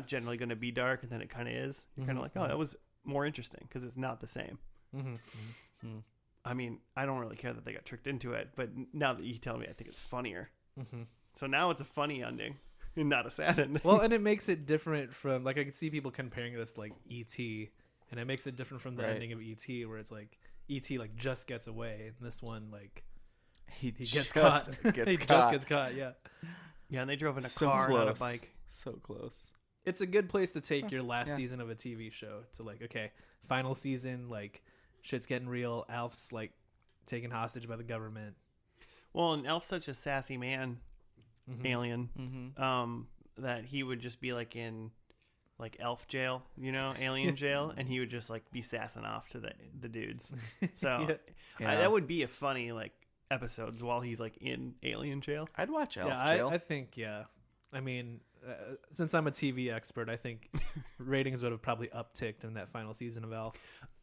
generally going to be dark, and then it kind of is. You're kind of like, oh, that was more interesting because it's not the same. I mean, I don't really care that they got tricked into it, but now that you tell me, I think it's funnier. So now it's a funny ending and not a sad ending. Well, and it makes it different from, like, I could see people comparing this like E.T., and it makes it different from the ending of E.T., where it's like E.T. like just gets away, and this one like he gets caught. He just gets caught. Yeah. Yeah, and they drove in a So car, close. not a bike. So close. It's a good place to take your last Yeah. season of a TV show to like, okay, final season, like shit's getting real. Alf's like taken hostage by the government. Well, and Elf's such a sassy man, alien, that he would just be like in like elf jail, you know, alien jail, and he would just like be sassing off to the dudes. So Yeah. that would be a funny like episodes while he's like in alien jail. I'd watch Elf Yeah, Jail. I think, yeah. I mean, since I'm a TV expert, I think ratings would have probably upticked in that final season of Alf.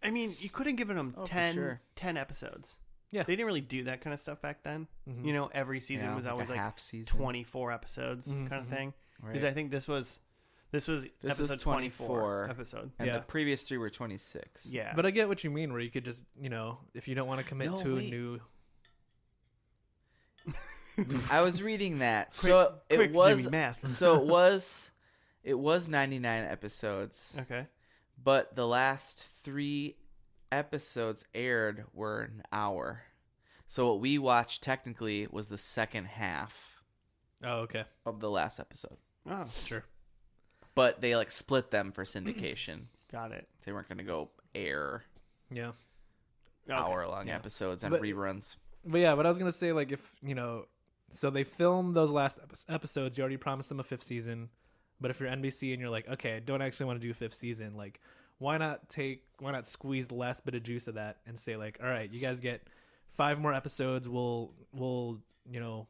I mean, you couldn't give them Oh, for 10, sure. 10 episodes. Yeah. They didn't really do that kind of stuff back then. You know, every season Yeah, was like always a like half season. 24 episodes kind of thing. Because Right. I think this was episode 24 episode. And Yeah. the previous 3 were 26. Yeah. But I get what you mean, where you could just, you know, if you don't want to commit No, to wait. a new... I was reading that. Quick, so it quick, was Jimmy, math. so it was 99 episodes, Okay. but the last 3 episodes aired were an hour. So what we watched technically was the second half. Oh, okay. of the last episode. Oh, Sure. But they like split them for syndication. got it. They weren't going to go air Yeah. Okay. hour-long Yeah. episodes and But- reruns. But yeah, but I was gonna say, like, if so they filmed those last episodes. You already promised them a 5th season, but if you're NBC and you're like, okay, I don't actually want to do a 5th season, like, why not squeeze the last bit of juice of that and say, like, all right, you guys get 5 more episodes. We'll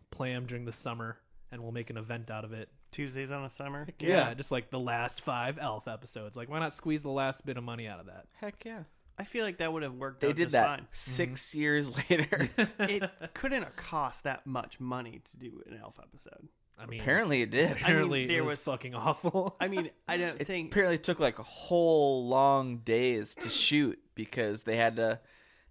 play them during the summer and we'll make an event out of it. Tuesdays on a summer. Yeah, just like the last 5 ALF episodes. Like, why not squeeze the last bit of money out of that? Heck yeah. I feel like that would have worked. They out did just that fine. 6 years later. It couldn't have cost that much money to do an ALF episode. I mean, Apparently it did. apparently there it was was- fucking awful. I mean, I don't It think. apparently took like a whole long days to shoot because they had to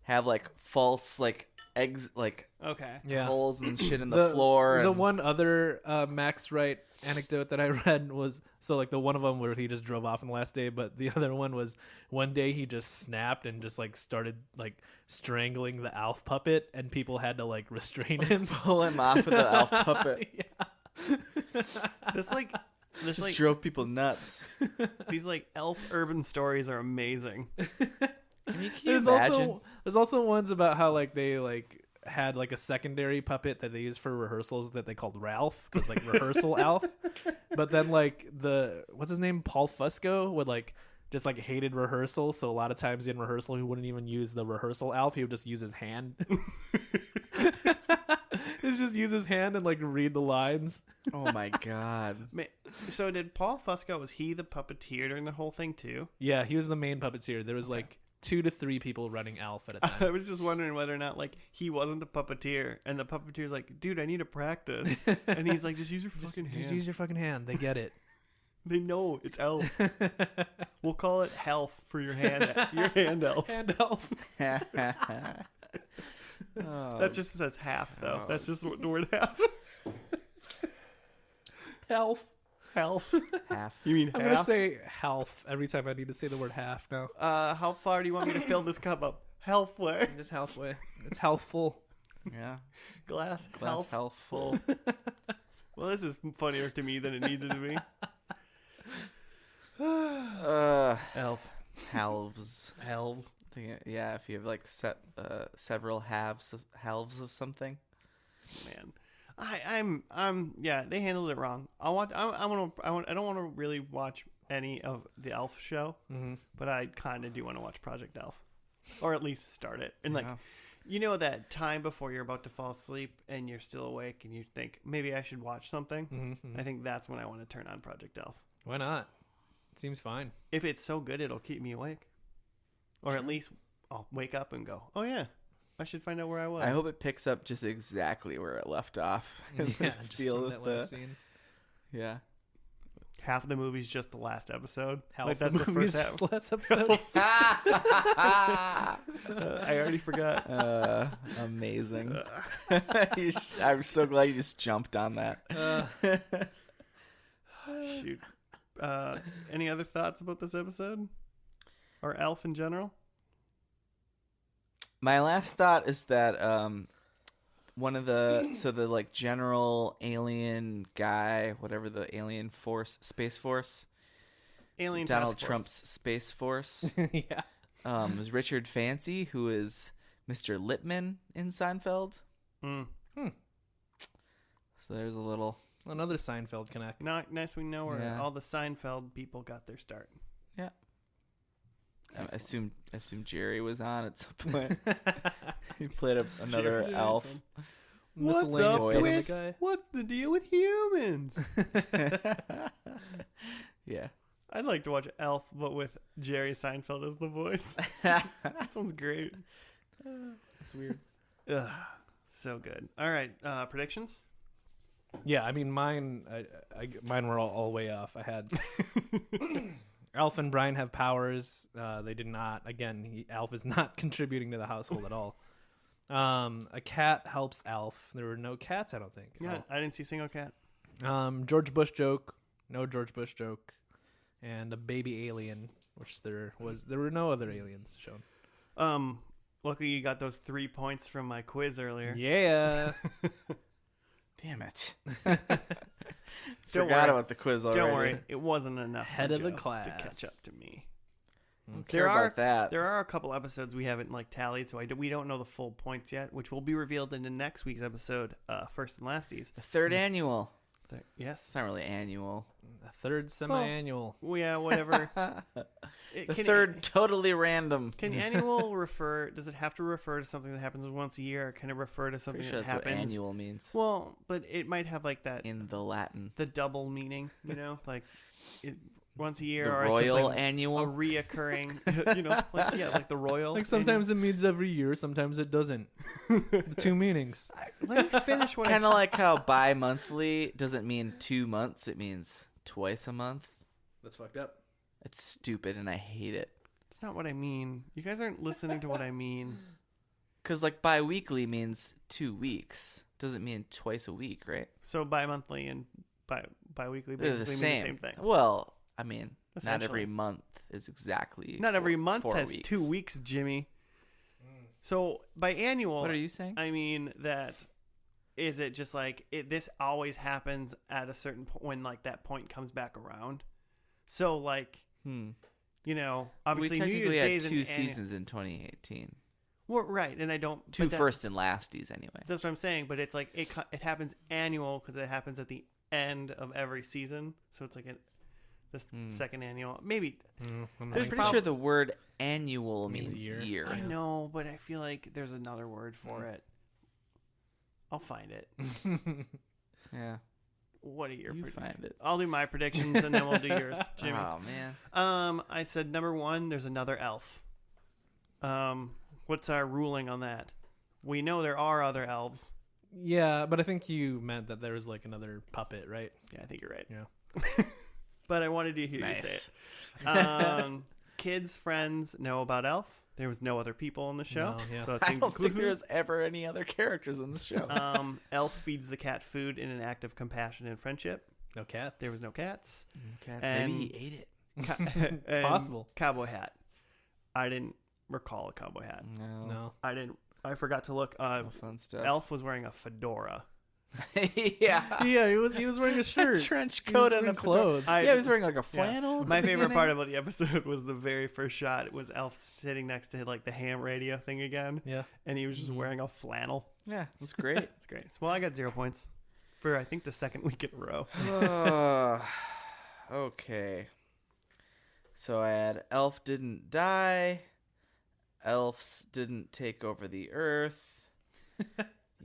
have like false like eggs like Okay. Yeah. holes and shit in the floor. The and- one other Max Wright anecdote that I read was the one of them where he just drove off on the last day, but the other one was one day he just snapped and just like started like strangling the ALF puppet, and people had to like restrain him, pull him off of the ALF puppet. Yeah. This like Just drove people nuts. these like elf urban stories are amazing. I mean, can you imagine? There's also ones about how like they like had like a secondary puppet that they used for rehearsals that they called Ralph, because like rehearsal Alf. But then like what's his name, Paul Fusco, would like just like hated rehearsal, so a lot of times in rehearsal he wouldn't even use the rehearsal Alf, he would just use his hand. He'd just use his hand and like read the lines. Oh my god. So did Paul Fusco, was he the puppeteer during the whole thing too? Yeah, he was the main puppeteer. There was like 2 to 3 people running Alf at a I time. was just wondering whether or not like he wasn't the puppeteer and the puppeteer's like, dude, I need to practice. And he's like, just use your fucking hand. Just use your fucking hand. They get it. They know it's elf. We'll call it health for your hand elf. Hand Alf. Oh, That just says half though. Oh. That's just the word half. Half. Half. half. You mean I'm half? gonna say half every time I need to say the word half now. How far do you want me to fill this cup up? Halfway. Just halfway. It's healthful. Yeah. Glass Glass half half full. Well, this is funnier to me than it needed to be. Elf. Halves. Elves. Yeah, if you have like several halves of something. Man, I'm yeah. They handled it wrong. I don't want to really watch any of the Elf show, Mm-hmm. but I kind of do want to watch Project Elf, or at least start it. And like, Yeah. you know that time before you're about to fall asleep and you're still awake and you think maybe I should watch something. Mm-hmm. I think that's when I want to turn on Project Elf. Why not? It seems fine. If it's so good, it'll keep me awake, or at least I'll wake up and go, oh yeah, I should find out where I was. I hope it picks up just exactly where it left off. Yeah, just Feel from that last scene. Yeah. half of the movie's just the last episode. Half Like, the that's the movie first is half. just the last episode. I already forgot. Amazing. I'm so glad you just jumped on that. Shoot. Any other thoughts about this episode? Or Elf in general? My last thought is that one of the like general alien guy, whatever the alien force, space force, Alien Donald Task Force. Trump's space force, Yeah. was Richard Fancy, who is Mr. Lippman in Seinfeld. Mm. So there's a little. Another Seinfeld connect. Nice we know where Yeah. all the Seinfeld people got their start. Yeah. I assume Jerry was on at some point. He played another Jerry elf. What's Miscellaneous up bit of with the guy. what's the deal with humans? Yeah. I'd like to watch Elf, but with Jerry Seinfeld as the voice. That sounds great. That's weird. Ugh, so good. All right, predictions. Yeah, I mean mine. Mine were all way off. I had Alf and Brian have powers. They did not. Again, Alf is not contributing to the household at all. A cat helps Alf. There were no cats, I don't think. Yeah, I didn't see a single cat. George Bush joke. No George Bush joke. And a baby alien, which there were no other aliens shown. Luckily you got those 3 points from my quiz earlier. Yeah. Damn it. Don't Forgot worry. about the quiz already. Don't worry, it wasn't enough for Head of the Joe class. to catch up to me. Don't care about that. There are a couple episodes we haven't tallied, so we don't know the full points yet, which will be revealed in the next week's episode, First and Lasties. The third annual. Yes, It's not really annual. A third semi-annual. well, yeah, whatever. The third totally random. Can annual refer? Does it have to refer to something that happens once a year, or can it refer to something Pretty sure that that's happens? what annual means Well, but it might have that in the Latin. the double meaning, once a year, The or royal it's just annual. a reoccurring, like the royal. Like sometimes it means every year, sometimes it doesn't. The two meanings. Let me finish what Kind of like how bi-monthly doesn't mean 2 months, it means twice a month. That's fucked up. It's stupid and I hate it. It's not what I mean. You guys aren't listening to what I mean. Because bi-weekly means 2 weeks. Doesn't mean twice a week, right? So bi-monthly and bi-weekly They're basically mean the same thing. Well, I mean, not Essentially. every month is exactly Not every month 4 has weeks. 2 weeks, Jimmy. So by annual, What are you saying? I mean that is it just this always happens at a certain point when that point comes back around. So obviously we New technically Year's had Days 2 and seasons in 2018. well, right, and I don't 2 but that- first and lasties anyway. That's what I'm saying, but it's it happens annual because it happens at the end of every season. So it's the second annual. Maybe I'm There's pretty sure the word annual Means means year. year. I know, but I feel like there's another word for it. I'll find it. Yeah. What are your You predictions? find it. I'll do my predictions and then we'll do yours, Jimmy. Oh, man. I said number 1, there's another elf. What's our ruling on that? We know there are other elves. Yeah, but I think you meant that there was another puppet, right? Yeah, I think you're right. Yeah. But I wanted to hear you say it. Kids, friends know about Elf. There was no other people in the show. No, yeah. So it's I don't think inconclusive. there's ever any other characters in the show. Elf feeds the cat food in an act of compassion and friendship. No cats. There was no cats. Maybe he ate it. It's possible. Cowboy hat. I didn't recall a cowboy hat. No. I forgot to look. No fun stuff. Elf was wearing a fedora. Yeah. Yeah, he was wearing a shirt. Trench He was coat and wearing a clothes. yeah, he was wearing a flannel. My favorite part about the episode was the very first shot. It was Elf sitting next to the ham radio thing again. Yeah. And he was just wearing a flannel. Yeah, it was great. It's great. Well, I got 0 points for I think the second week in a row. Okay. So I had Elf didn't die. Elves didn't take over the earth.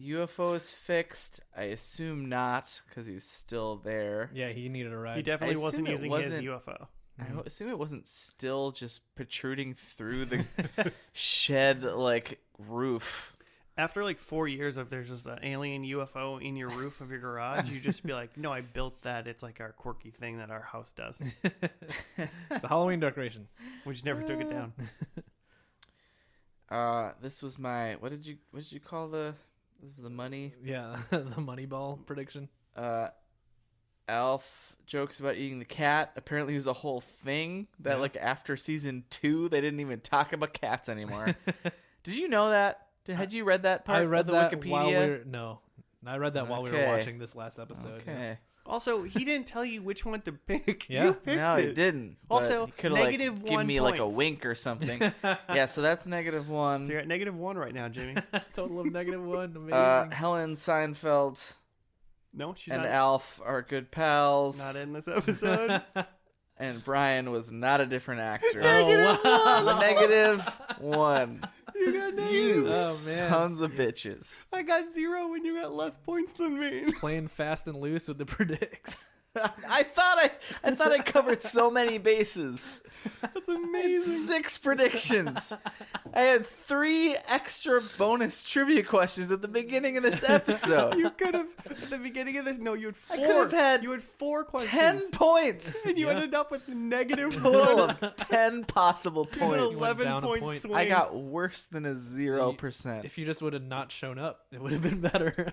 UFOs fixed. I assume not, because he was still there. Yeah, he needed a ride. He definitely I wasn't assume it using his wasn't- UFO. I assume it wasn't still just protruding through the shed roof. After 4 years of there's just an alien UFO in your roof of your garage, you just be like, no, I built that. It's our quirky thing that our house does. It's a Halloween decoration. We just never took it down. This was my what did you call this is the money? Yeah, the Moneyball prediction. Alf jokes about eating the cat. Apparently it was a whole thing that Yeah. after season 2 they didn't even talk about cats anymore. Did you know that? Had you read that part I read of the that Wikipedia? I read that while we were Okay. watching this last episode. Okay. Also, he didn't tell you which one to pick. Yeah. You picked No, he it. didn't. Also, he could have negative given 1 me a points. wink or something. Yeah, so that's -1. So you're at -1 right now, Jimmy. Total of -1. Amazing. Helen Seinfeld No, she's and not. Alf are good pals. Not in this episode. And Brian was not a different actor. Oh, wow. -1. You got You negative. Oh, man. sons of bitches. I got 0 when you got less points than me. Playing fast and loose with the predicts. I thought I covered so many bases. That's I had amazing. 6 predictions. I had 3 extra bonus trivia questions at the beginning of this episode. You could have at the beginning of this. No, you had 4. I could have had You had 4 questions. 10 points. And you Yeah. ended up with -1. Total of 10 possible You had an points. 11 down a point point. swing. I got worse than a 0%. If you just would have not shown up, it would have been better.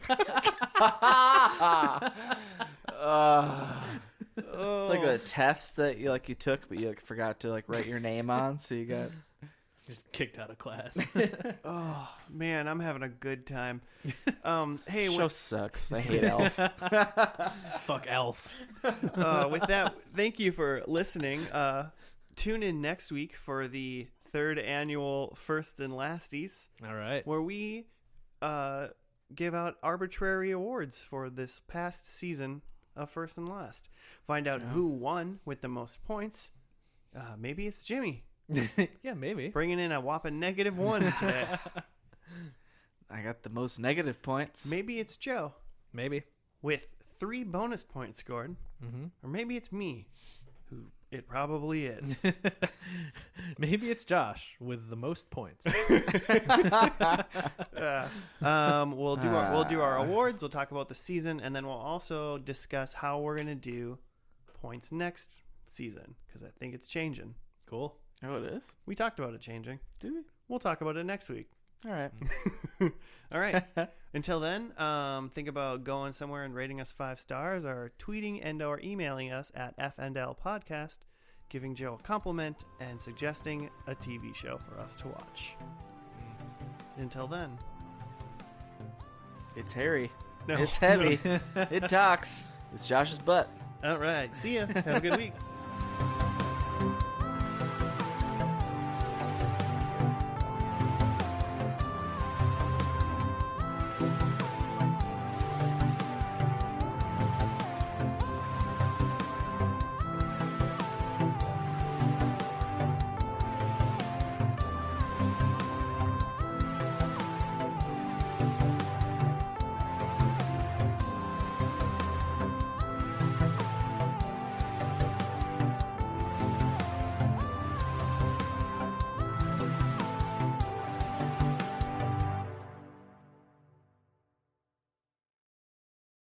It's like a test that you took, but you forgot to write your name on, so you got Just kicked out of class. Oh man, I'm having a good time. Hey, Show sucks. I hate ALF. Fuck ALF. With that, thank you for listening. Tune in next week for the 3rd annual First and Lasties, All right. where we give out arbitrary awards for this past season of First and Last. Find out who won with the most points. Maybe it's Jimmy. Yeah, maybe. Bringing in a whopping -1 today. I got the most negative points. Maybe it's Joe Maybe. with 3 bonus points scored. Mm-hmm. Or maybe it's me, who it probably is. Maybe it's Josh with the most points. We'll do our awards. We'll talk about the season, and then we'll also discuss how we're gonna do points next season, because I think it's changing. Cool. Oh, it is? We talked about it changing. Do we? We'll talk about it next week. All right. All right. Until then, think about going somewhere and rating us 5 stars, or tweeting and/or emailing us at FNLPodcast, giving Joe a compliment and suggesting a TV show for us to watch. Until then, It's hairy. no. It's heavy. It talks. It's Josh's butt. All right. See ya. Have a good week.